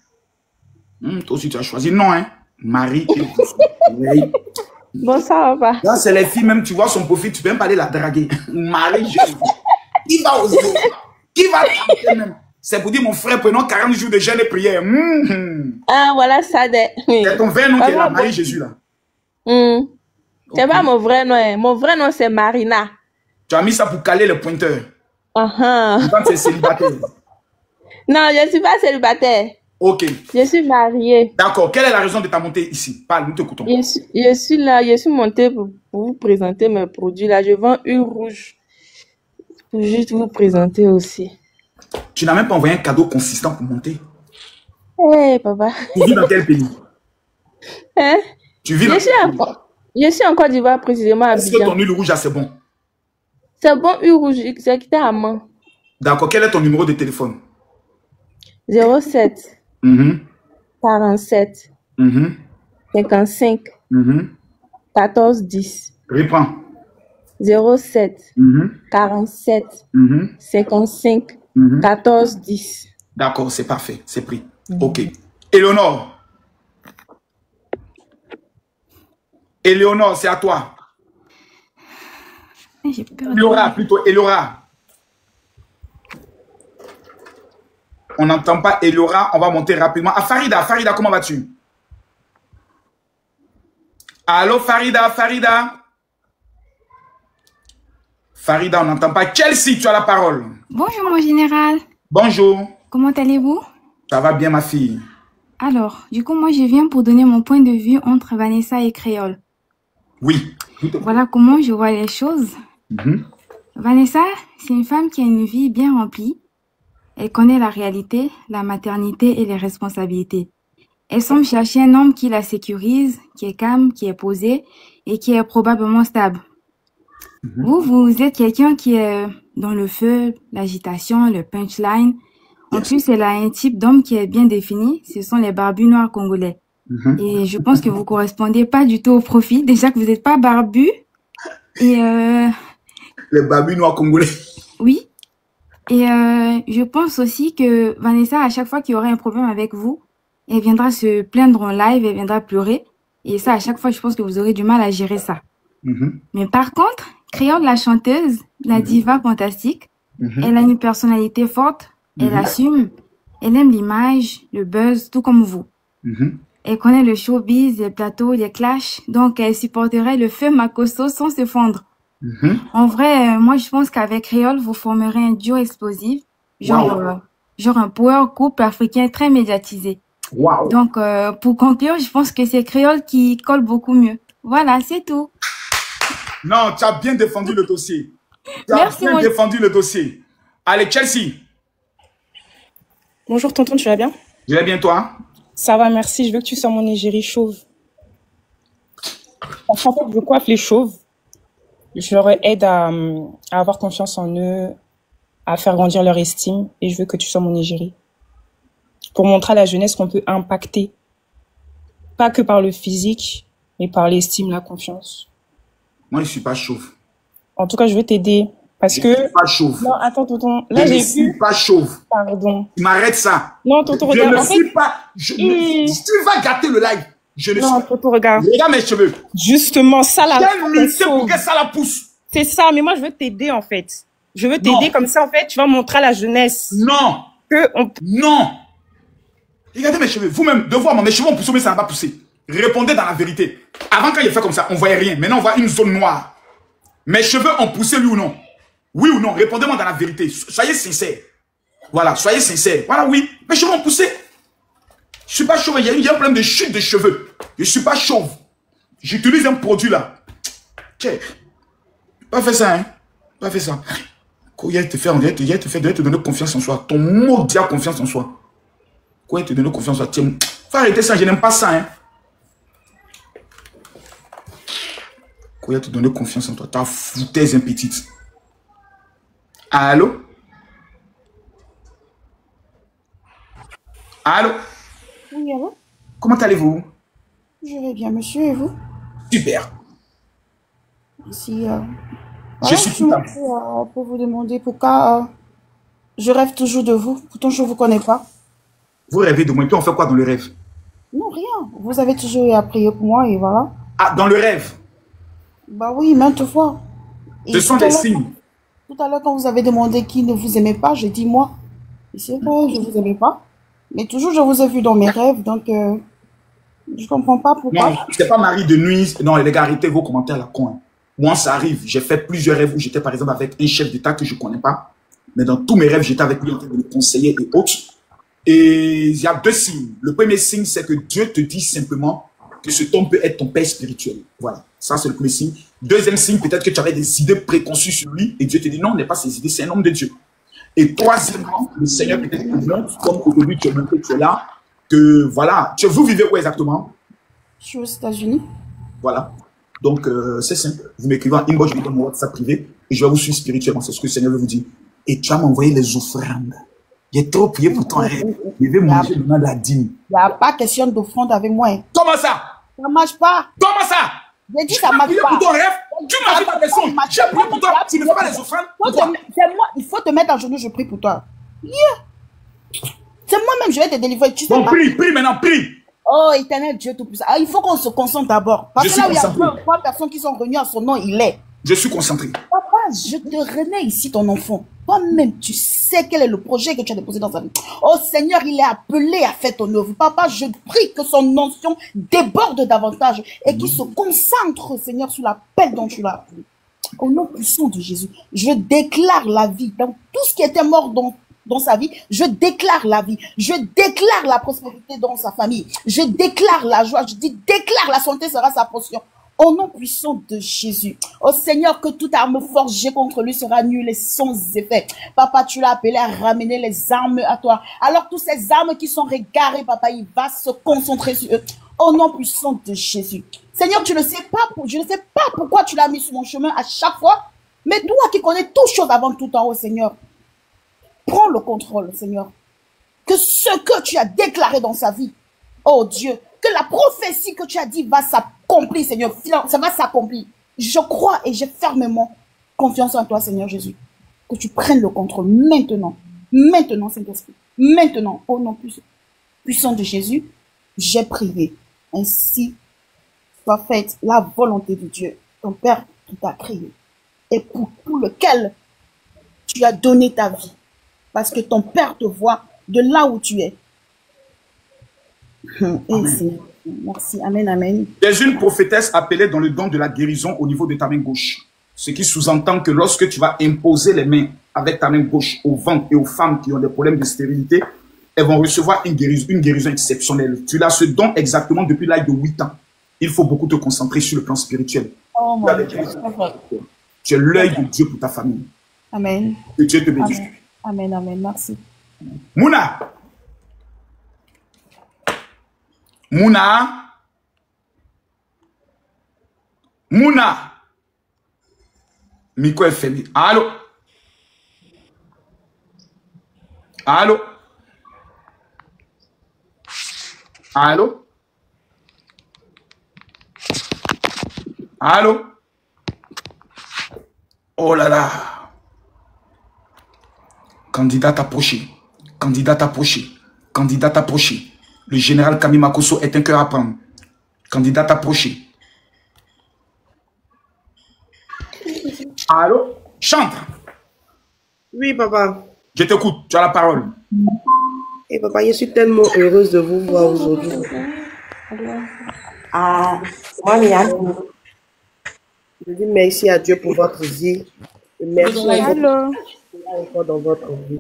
Toi aussi, tu as choisi. Non, hein. Marie. Bonsoir, papa. Là, c'est les filles, même, tu vois son profil, tu peux même pas aller la draguer. Marie-Jésus. Qui va oser? Qui va tenter même? C'est pour dire, mon frère, prenons 40 jours de jeûne et prière. Ah, voilà ça. C'est ton vrai nom qui est là, Marie-Jésus, là. C'est pas mon vrai nom. Mon vrai nom, c'est Marina. Tu as mis ça pour caler le pointeur. Quand tu es célibataire. Non, je ne suis pas célibataire. Ok. Je suis mariée. D'accord. Quelle est la raison de ta montée ici? Parle, nous t'écoutons. Je suis là, je suis montée pour vous présenter mes produits. Là, je vends une rouge. Pour juste vous présenter aussi. Tu n'as même pas envoyé un cadeau consistant pour monter? Oui, papa. Tu vis dans quel pays? Hein? Tu vis dans... Je suis en Côte d'Ivoire, précisément à Abidjan. Est-ce que ton huile rouge, c'est bon? C'est bon, huile rouge, c'est quitté à main. D'accord. Quel est ton numéro de téléphone? 07 47 55 14 10. Reprends. 07 47 55 14 10. D'accord, c'est parfait, c'est pris. Ok. Éléonore. Éléonore, c'est à toi. J'ai peur. Elora, plutôt Elora. On n'entend pas Elora, on va monter rapidement. Ah, Farida, Farida, comment vas-tu? Allô, Farida, Farida. Farida, on n'entend pas. Chelsea, tu as la parole. Bonjour, mon général. Bonjour. Comment allez-vous? Ça va bien, ma fille. Alors, du coup, moi, je viens pour donner mon point de vue entre Vanessa et Créole. Oui. Voilà comment je vois les choses. Vanessa, c'est une femme qui a une vie bien remplie. Elle connaît la réalité, la maternité et les responsabilités. Elle semble chercher un homme qui la sécurise, qui est calme, qui est posé et qui est probablement stable. Vous êtes quelqu'un qui est dans le feu, l'agitation, le punchline. En plus, elle a un type d'homme qui est bien défini. Ce sont les barbus noirs congolais. Et je pense que vous correspondez pas du tout au profil. Déjà que vous n'êtes pas barbu. Et les barbus noirs congolais. Oui. Et je pense aussi que Vanessa, à chaque fois qu'il y aurait un problème avec vous, elle viendra se plaindre en live, elle viendra pleurer. Et ça, à chaque fois, je pense que vous aurez du mal à gérer ça. Mais par contre, Créole, la chanteuse, la diva fantastique, elle a une personnalité forte, elle assume, elle aime l'image, le buzz, tout comme vous. Elle connaît le showbiz, les plateaux, les clashs, donc elle supporterait le feu Makosso sans se fondre. En vrai, moi je pense qu'avec Créole, vous formerez un duo explosif, genre un power couple africain très médiatisé. Donc pour conclure, je pense que c'est Créole qui colle beaucoup mieux. Voilà, c'est tout. Non, tu as bien défendu le dossier. Tu as Merci, bien défendu le dossier. Allez, Chelsea. Bonjour tonton, tu vas bien? Je vais bien, toi? Ça va, merci. Je veux que tu sois mon égérie chauve. En fait, je coiffe les chauves. Je leur aide à avoir confiance en eux, à faire grandir leur estime. Et je veux que tu sois mon égérie. Pour montrer à la jeunesse qu'on peut impacter. Pas que par le physique, mais par l'estime, la confiance. Moi, je ne suis pas chauve. En tout cas, je veux t'aider. Parce que... Je ne suis pas chauve. Non, attends, tonton. Là, je j'ai ne suis pas chauve. Pardon. Tu m'arrêtes ça. Non, tonton, je regarde. Je ne suis pas... Tu vas gâter le live. Je ne non, suis... tonton, regarde. Regarde mes cheveux. Justement, ça, là. J'ai un pour que ça la pousse. C'est ça, mais moi, je veux t'aider, en fait. Je veux t'aider comme ça, en fait, tu vas montrer à la jeunesse. Non. Non. Regardez mes cheveux. Vous-même, de voir, mes cheveux ont poussé, mais ça n'a pas poussé. Répondez dans la vérité. Avant, quand il fait comme ça, on ne voyait rien. Maintenant, on voit une zone noire. Mes cheveux ont poussé, oui ou non? Oui ou non? Répondez-moi dans la vérité. Soyez sincères. Voilà, soyez sincères. Voilà, oui. Mes cheveux ont poussé. Je ne suis pas chauve. Il y a un problème de chute de cheveux. Je ne suis pas chauve. J'utilise un produit là. Tiens. Pas fait ça, hein. Pas fait ça. Quand il te fait, on dirait te donner confiance en soi. Ton mot dit confiance en soi. Quand il te donne confiance en soi, tiens. Faut arrêter ça, je n'aime pas ça, hein. Quand il te donne confiance en toi, ta foutaise impétite. Allô? Allô? Oui, allô? Comment allez-vous? Je vais bien, monsieur, et vous? Super. Ici, je suis tout à fait. pour vous demander pourquoi je rêve toujours de vous. Pourtant, je ne vous connais pas. Vous rêvez de moi, et puis on fait quoi dans le rêve? Non, rien. Vous avez toujours eu à prier pour moi, et voilà. Ah, dans le rêve? Bah oui, maintes fois. Ce sont des signes. Tout à l'heure, quand vous avez demandé qui ne vous aimait pas, j'ai dit moi. Et c'est vrai, je ne vous aimais pas. Mais toujours, je vous ai vu dans mes rêves, donc je ne comprends pas pourquoi. Non, c'est pas Marie de nuit. Non, les gars, arrêtez vos commentaires là, con. Hein. Moi, ça arrive. J'ai fait plusieurs rêves où j'étais, par exemple, avec un chef d'État que je ne connais pas. Mais dans tous mes rêves, j'étais avec lui en train de le conseiller et autres. Et il y a deux signes. Le premier signe, c'est que Dieu te dit simplement que cet homme peut être ton père spirituel. Voilà. Ça, c'est le premier signe. Deuxième signe, peut-être que tu avais des idées préconçues sur lui et Dieu te dit non, n'est pas ses idées, c'est un homme de Dieu. Et troisièmement, le Seigneur peut-être te montre, comme aujourd'hui tu es montré, tu es là, que voilà. Vous vivez où exactement? Je suis aux États-Unis. Voilà. Donc, c'est simple. Vous m'écrivez en inbox, je vous donne mon WhatsApp privé et je vais vous suivre spirituellement. C'est ce que le Seigneur veut vous dire. Et tu vas m'envoyer les offrandes. J'ai trop prié pour ton rêve. Je vais manger maintenant la dîme. Il n'y a pas question d'offrande avec moi. Hein. Comment ça? Ça ne marche pas. Comment ça? J'ai dit ça ne marche pas. Pour ton rêve, tu m'as dit ta question. J'ai prié pour toi. Tu ne fais pas les offrandes. C'est moi. Il faut te mettre à genoux, je prie pour toi. Yeah. C'est moi-même, je vais te délivrer. Tu sais bon, pas. Prie maintenant, prie. Oh, éternel Dieu Tout-Puissant. Ah, il faut qu'on se concentre d'abord. Parce que là où il y a trois personnes qui sont venues à son nom, il est. Je suis concentré. Papa, je te remets ici ton enfant. Toi-même, tu sais quel est le projet que tu as déposé dans sa vie. Oh Seigneur, il est appelé à faire ton œuvre. Papa, je prie que son notion déborde davantage et qu'il se concentre, Seigneur, sur l'appel dont tu l'as appelé. Au nom puissant de Jésus, je déclare la vie dans tout ce qui était mort dans sa vie. Je déclare la vie. Je déclare la prospérité dans sa famille. Je déclare la joie. Je déclare la santé sera sa portion. Au nom puissant de Jésus. Oh Seigneur, que toute arme forgée contre lui sera nulle et sans effet. Papa, tu l'as appelé à ramener les armes à toi. Alors, toutes ces armes qui sont régarées, papa, il va se concentrer sur eux. Au nom puissant de Jésus. Seigneur, je ne sais pas pourquoi tu l'as mis sur mon chemin à chaque fois. Mais toi qui connais toutes choses avant tout en haut, Seigneur. Prends le contrôle, Seigneur. Que ce que tu as déclaré dans sa vie, oh Dieu, que la prophétie que tu as dit va s'accomplir, Seigneur. Ça va s'accomplir. Je crois et j'ai fermement confiance en toi, Seigneur Jésus. Que tu prennes le contrôle maintenant. Maintenant, Saint-Esprit. Maintenant, au nom puissant de Jésus, j'ai prié. Ainsi soit faite la volonté de Dieu, ton Père qui t'a créé et pour lequel tu as donné ta vie. Parce que ton Père te voit de là où tu es. Amen. Merci. Amen, amen. Tu es une prophétesse appelée dans le don de la guérison au niveau de ta main gauche. Ce qui sous-entend que lorsque tu vas imposer les mains avec ta main gauche aux ventres et aux femmes qui ont des problèmes de stérilité, elles vont recevoir une guérison exceptionnelle. Tu as ce don exactement depuis l'âge de 8 ans. Il faut beaucoup te concentrer sur le plan spirituel. Oh mon Dieu. Tu es l'œil de Dieu pour ta famille. Amen. Que Dieu te bénisse. Amen, amen. Merci. Mouna. Mouna. Mouna. Miko est fermé. Allô? Allô? Allô? Allô? Oh là là. Candidat approché. Candidat approché. Candidat approché. Le général Kami Makosso est un cœur à prendre. Candidat approché. Allô? Chante. Oui, papa. Je t'écoute, tu as la parole. Et papa, je suis tellement heureuse de vous voir aujourd'hui. Ah, moi, je dis merci à Dieu pour votre vie. Et merci à vous dans votre vie.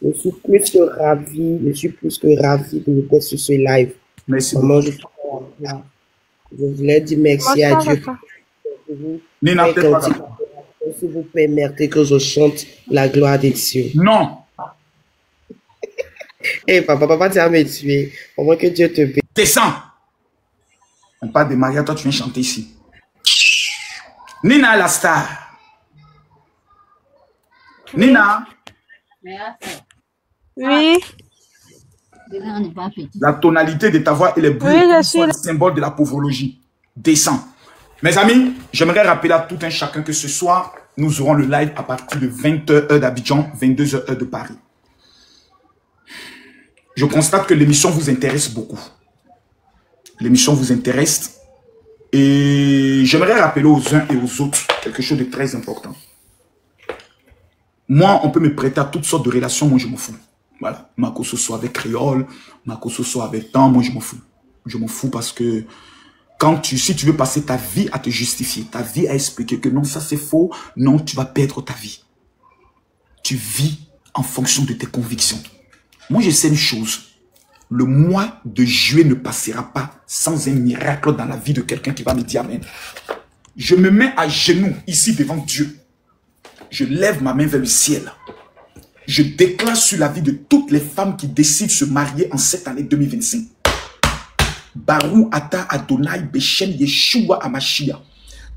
Je suis plus que ravi, de être sur ce live. Merci beaucoup. Je voulais dire merci à Dieu. Nina, si vous permettez que je chante la gloire de Dieu. Non. Eh, papa, tu vas me tuer. Au moins que Dieu te bénisse. Descends. On parle de Maria, toi tu viens chanter ici. Nina la star. Nina. Oui. La tonalité de ta voix, elle est bleue. Oui, je suis le symbole de la pauvrologie. Descends. Mes amis, j'aimerais rappeler à tout un chacun que ce soir, nous aurons le live à partir de 20h heure d'Abidjan, 22h heure de Paris. Je constate que l'émission vous intéresse beaucoup. L'émission vous intéresse. Et j'aimerais rappeler aux uns et aux autres quelque chose de très important. Moi, on peut me prêter à toutes sortes de relations, moi je m'en fous. Voilà, Makoso soit avec Créole, Makoso soit avec Temps, moi je m'en fous. Je m'en fous parce que si tu veux passer ta vie à te justifier, ta vie à expliquer que non, ça c'est faux, non, tu vas perdre ta vie. Tu vis en fonction de tes convictions. Moi, je sais une chose. Le mois de juillet ne passera pas sans un miracle dans la vie de quelqu'un qui va me dire Amen. Je me mets à genoux ici devant Dieu. Je lève ma main vers le ciel. Je déclare sur la vie de toutes les femmes qui décident de se marier en cette année 2025. Barou Ata Adonai Beshem Yeshua Amashia.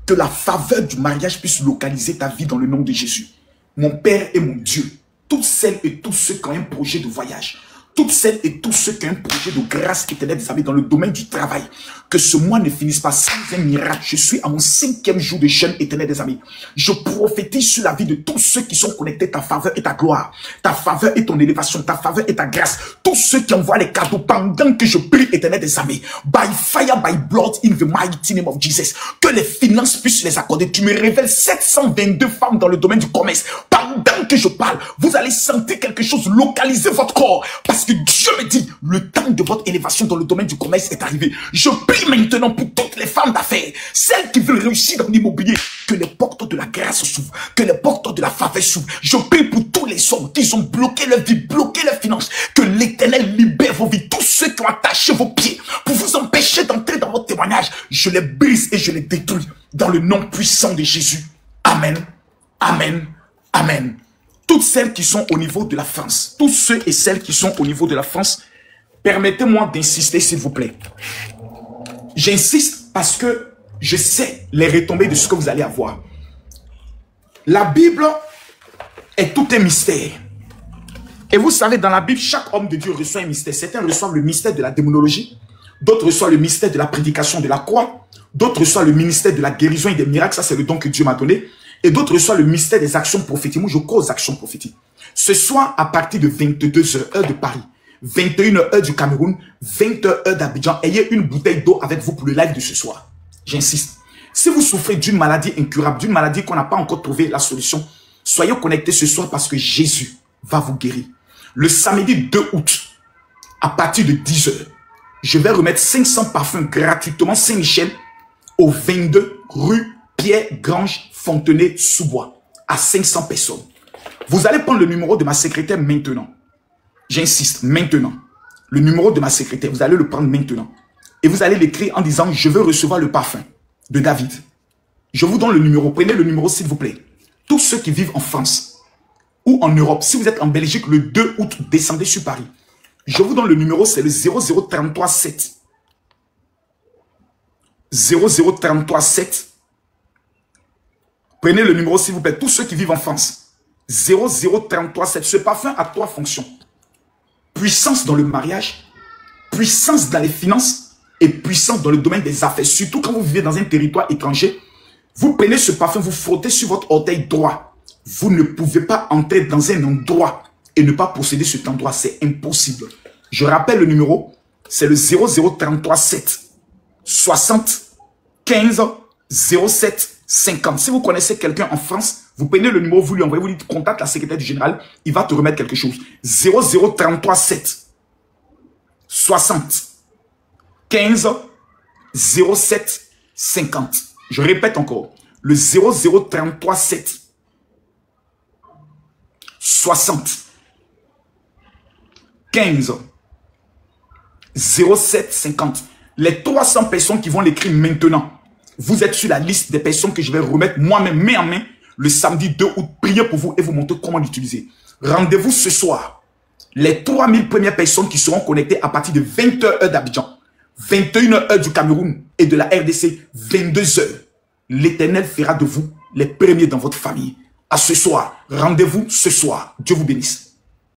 Que la faveur du mariage puisse localiser ta vie dans le nom de Jésus. Mon Père et mon Dieu, toutes celles et tous ceux qui ont un projet de voyage, toutes celles et tous ceux qui ont un projet de grâce éternelle des amis dans le domaine du travail, que ce mois ne finisse pas sans un miracle. Je suis à mon 5e jour de jeûne éternel des amis. Je prophétise sur la vie de tous ceux qui sont connectés, ta faveur et ta gloire, ta faveur et ton élévation, ta faveur et ta grâce. Tous ceux qui envoient les cadeaux pendant que je prie éternel des amis. By fire, by blood, in the mighty name of Jesus. Que les finances puissent les accorder. Tu me révèles 722 femmes dans le domaine du commerce. Pendant que je parle, vous allez sentir quelque chose localiser votre corps. Parce que Dieu me dit, le temps de votre élévation dans le domaine du commerce est arrivé. Je prie maintenant pour toutes les femmes d'affaires, celles qui veulent réussir dans l'immobilier, que les portes de la grâce s'ouvrent, que les portes de la faveur s'ouvrent. Je prie pour tous les hommes qui ont bloqué leur vie, bloqué leurs finances, que l'Éternel libère vos vies. Tous ceux qui ont attaché vos pieds pour vous empêcher d'entrer dans votre témoignage, je les brise et je les détruis dans le nom puissant de Jésus. Amen, amen, amen. Toutes celles qui sont au niveau de la France, tous ceux et celles qui sont au niveau de la France, permettez-moi d'insister s'il vous plaît. J'insiste parce que je sais les retombées de ce que vous allez avoir. La Bible est tout un mystère. Et vous savez, dans la Bible, chaque homme de Dieu reçoit un mystère. Certains reçoivent le mystère de la démonologie, d'autres reçoivent le mystère de la prédication de la croix, d'autres reçoivent le ministère de la guérison et des miracles, ça c'est le don que Dieu m'a donné. Et d'autres reçoivent le mystère des actions prophétiques. Moi, je crois aux actions prophétiques. Ce soir, à partir de 22h, heure de Paris, 21h, heure du Cameroun, 20h, heure d'Abidjan, ayez une bouteille d'eau avec vous pour le live de ce soir. J'insiste. Si vous souffrez d'une maladie incurable, d'une maladie qu'on n'a pas encore trouvé la solution, soyez connectés ce soir parce que Jésus va vous guérir. Le samedi 2 août, à partir de 10h, je vais remettre 500 parfums gratuitement Saint-Michel au 22 rue Pierre-Grange Fontenay-sous-Bois à 500 personnes. Vous allez prendre le numéro de ma secrétaire maintenant. J'insiste, maintenant. Le numéro de ma secrétaire, vous allez le prendre maintenant. Et vous allez l'écrire en disant, je veux recevoir le parfum de David. Je vous donne le numéro. Prenez le numéro s'il vous plaît. Tous ceux qui vivent en France ou en Europe, si vous êtes en Belgique, le 2 août, descendez sur Paris. Je vous donne le numéro, c'est le 00337. 00337. Prenez le numéro s'il vous plaît. Tous ceux qui vivent en France. 00337. Ce parfum a 3 fonctions. Puissance dans le mariage, puissance dans les finances et puissance dans le domaine des affaires. Surtout quand vous vivez dans un territoire étranger, vous prenez ce parfum, vous frottez sur votre orteil droit. Vous ne pouvez pas entrer dans un endroit et ne pas posséder cet endroit. C'est impossible. Je rappelle le numéro, c'est le 00337 60 15 07 50. Si vous connaissez quelqu'un en France, Vous prenez le numéro, vous lui envoyez, vous dites contacte la secrétaire du général, il va te remettre quelque chose. 0033 7 60 15 07 50. Je répète encore, le 0033 7 60 15 07 50. Les 300 personnes qui vont l'écrire maintenant, vous êtes sur la liste des personnes que je vais remettre moi-même main en main le samedi 2 août. Priez pour vous et vous montrer comment l'utiliser. Rendez-vous ce soir. Les 3000 premières personnes qui seront connectées à partir de 20h heure d'Abidjan, 21h heure du Cameroun et de la RDC, 22h. L'Éternel fera de vous les premiers dans votre famille. À ce soir. Rendez-vous ce soir. Dieu vous bénisse.